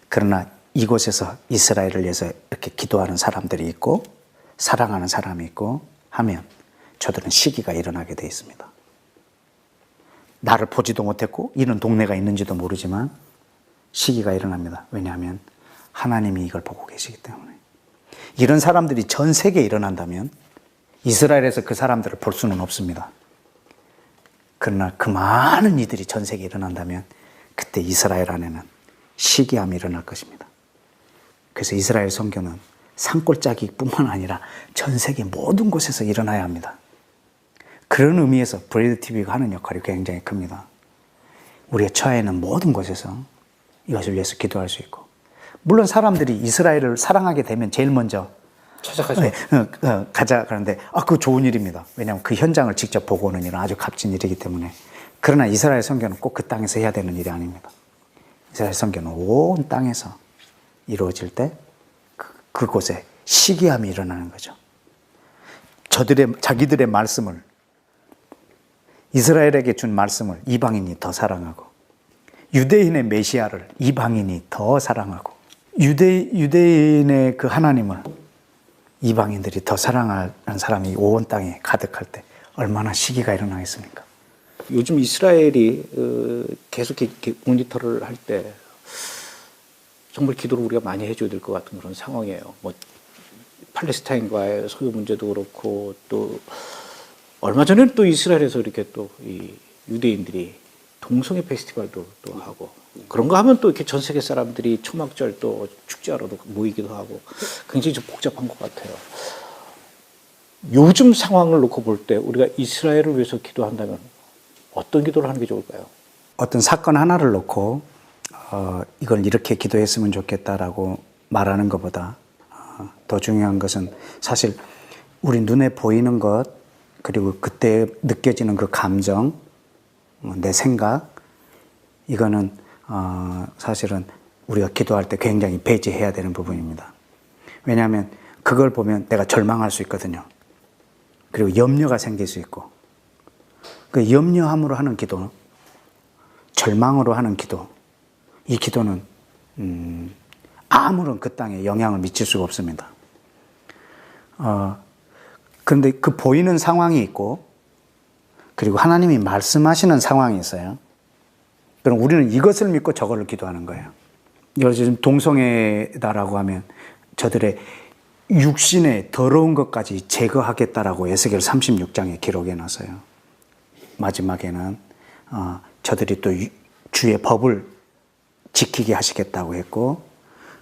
B: 그러나 이곳에서 이스라엘을 위해서 이렇게 기도하는 사람들이 있고 사랑하는 사람이 있고 하면 저들은 시기가 일어나게 되어 있습니다. 나를 보지도 못했고 이런 동네가 있는지도 모르지만 시기가 일어납니다. 왜냐하면 하나님이 이걸 보고 계시기 때문에. 이런 사람들이 전 세계에 일어난다면 이스라엘에서 그 사람들을 볼 수는 없습니다. 그러나 그 많은 이들이 전 세계에 일어난다면 그때 이스라엘 안에는 시기함이 일어날 것입니다. 그래서 이스라엘 선교는 산골짜기뿐만 아니라 전 세계 모든 곳에서 일어나야 합니다. 그런 의미에서 브레이드 TV가 하는 역할이 굉장히 큽니다. 우리의 처해 있는 모든 곳에서 이것을 위해서 기도할 수 있고, 물론 사람들이 이스라엘을 사랑하게 되면 제일 먼저
A: 찾아가죠.
B: 가자 그러는데 그거 좋은 일입니다. 왜냐하면 그 현장을 직접 보고 오는 일은 아주 값진 일이기 때문에. 그러나 이스라엘 선교는 꼭 그 땅에서 해야 되는 일이 아닙니다. 이스라엘 선교는 온 땅에서 이루어질 때 그곳에 시기함이 일어나는 거죠. 자기들의 말씀을, 이스라엘에게 준 말씀을 이방인이 더 사랑하고, 유대인의 메시아를 이방인이 더 사랑하고, 유대인의 그 하나님을 이방인들이 더 사랑하는 사람이 온 땅에 가득할 때 얼마나 시기가 일어나겠습니까?
A: 요즘 이스라엘이 계속 모니터를 할 때 정말 기도를 우리가 많이 해줘야 될 것 같은 그런 상황이에요. 뭐 팔레스타인과의 소유 문제도 그렇고, 또 얼마 전에는 또 이스라엘에서 이렇게 또 이 유대인들이 동성애 페스티벌도 또 하고, 그런 거 하면 또 이렇게 전 세계 사람들이 초막절 또 축제하러도 모이기도 하고 굉장히 좀 복잡한 것 같아요. 요즘 상황을 놓고 볼 때 우리가 이스라엘을 위해서 기도한다면 어떤 기도를 하는 게 좋을까요?
B: 어떤 사건 하나를 놓고 이걸 이렇게 기도했으면 좋겠다라고 말하는 것보다 더 중요한 것은 사실 우리 눈에 보이는 것, 그리고 그때 느껴지는 그 감정, 내 생각, 이거는 사실은 우리가 기도할 때 굉장히 배제해야 되는 부분입니다. 왜냐하면 그걸 보면 내가 절망할 수 있거든요. 그리고 염려가 생길 수 있고, 그 염려함으로 하는 기도, 절망으로 하는 기도, 이 기도는 아무런 그 땅에 영향을 미칠 수가 없습니다. 그런데 그 보이는 상황이 있고, 그리고 하나님이 말씀하시는 상황이 있어요. 그럼 우리는 이것을 믿고 저거를 기도하는 거예요. 요즘 동성애다라고 하면 저들의 육신의 더러운 것까지 제거하겠다라고 에스겔 36장에 기록해 놨어요. 마지막에는 저들이 또 주의 법을 지키게 하시겠다고 했고,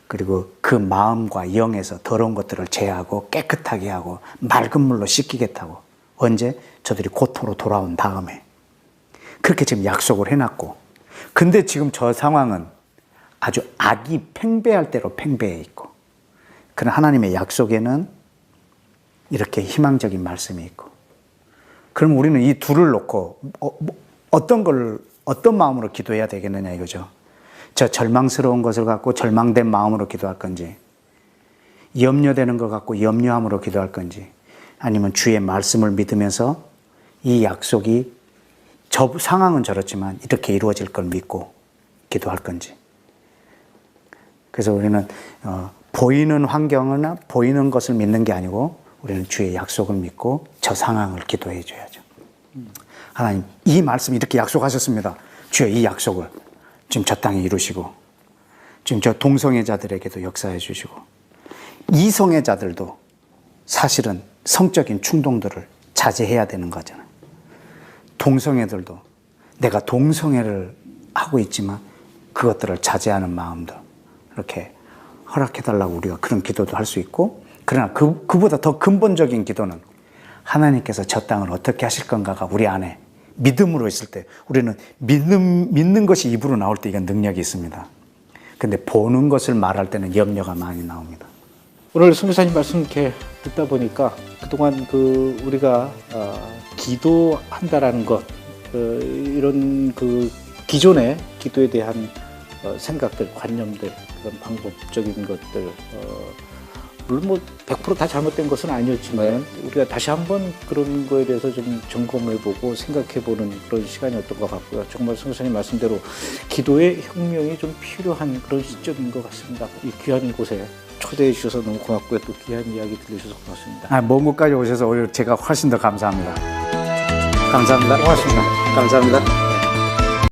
B: 그리고 그 마음과 영에서 더러운 것들을 제하고 깨끗하게 하고 맑은 물로 씻기겠다고. 언제? 저들이 고토로 돌아온 다음에. 그렇게 지금 약속을 해놨고, 근데 지금 저 상황은 아주 악이 팽배할 대로 팽배해 있고, 그런 하나님의 약속에는 이렇게 희망적인 말씀이 있고, 그럼 우리는 이 둘을 놓고 어떤 마음으로 기도해야 되겠느냐 이거죠. 저 절망스러운 것을 갖고 절망된 마음으로 기도할 건지, 염려되는 것 갖고 염려함으로 기도할 건지, 아니면 주의 말씀을 믿으면서 이 약속이 저 상황은 저렇지만 이렇게 이루어질 걸 믿고 기도할 건지. 그래서 우리는 보이는 환경이나 보이는 것을 믿는 게 아니고 우리는 주의 약속을 믿고 저 상황을 기도해 줘야죠. 하나님, 이 말씀 이렇게 약속하셨습니다. 주여, 이 약속을 지금 저 땅에 이루시고, 지금 저 동성애자들에게도 역사해 주시고, 이성애자들도 사실은 성적인 충동들을 자제해야 되는 거잖아요. 동성애들도 내가 동성애를 하고 있지만 그것들을 자제하는 마음도 이렇게 허락해달라고 우리가 그런 기도도 할 수 있고, 그러나 그보다 더 근본적인 기도는 하나님께서 저 땅을 어떻게 하실 건가가 우리 안에 믿음으로 있을 때, 우리는 믿는 것이 입으로 나올 때 이건 능력이 있습니다. 근데 보는 것을 말할 때는 염려가 많이 나옵니다.
A: 오늘 선교사님 말씀 이렇게 듣다 보니까 그동안 우리가 기도한다라는 것, 이런 기존의 기도에 대한 생각들, 관념들, 그런 방법적인 것들, 물론 뭐 100% 다 잘못된 것은 아니었지만 우리가 다시 한번 그런 거에 대해서 좀 점검해보고 생각해보는 그런 시간이었던 것 같고요. 정말 성사님 말씀대로 기도의 혁명이 좀 필요한 그런 시점인 것 같습니다. 이 귀한 곳에 초대해 주셔서 너무 고맙고요. 또 귀한 이야기 들려주셔서 고맙습니다.
B: 먼 곳까지 오셔서 오히려 제가 훨씬 더 감사합니다. 감사합니다.
A: 고맙습니다.
B: 감사합니다.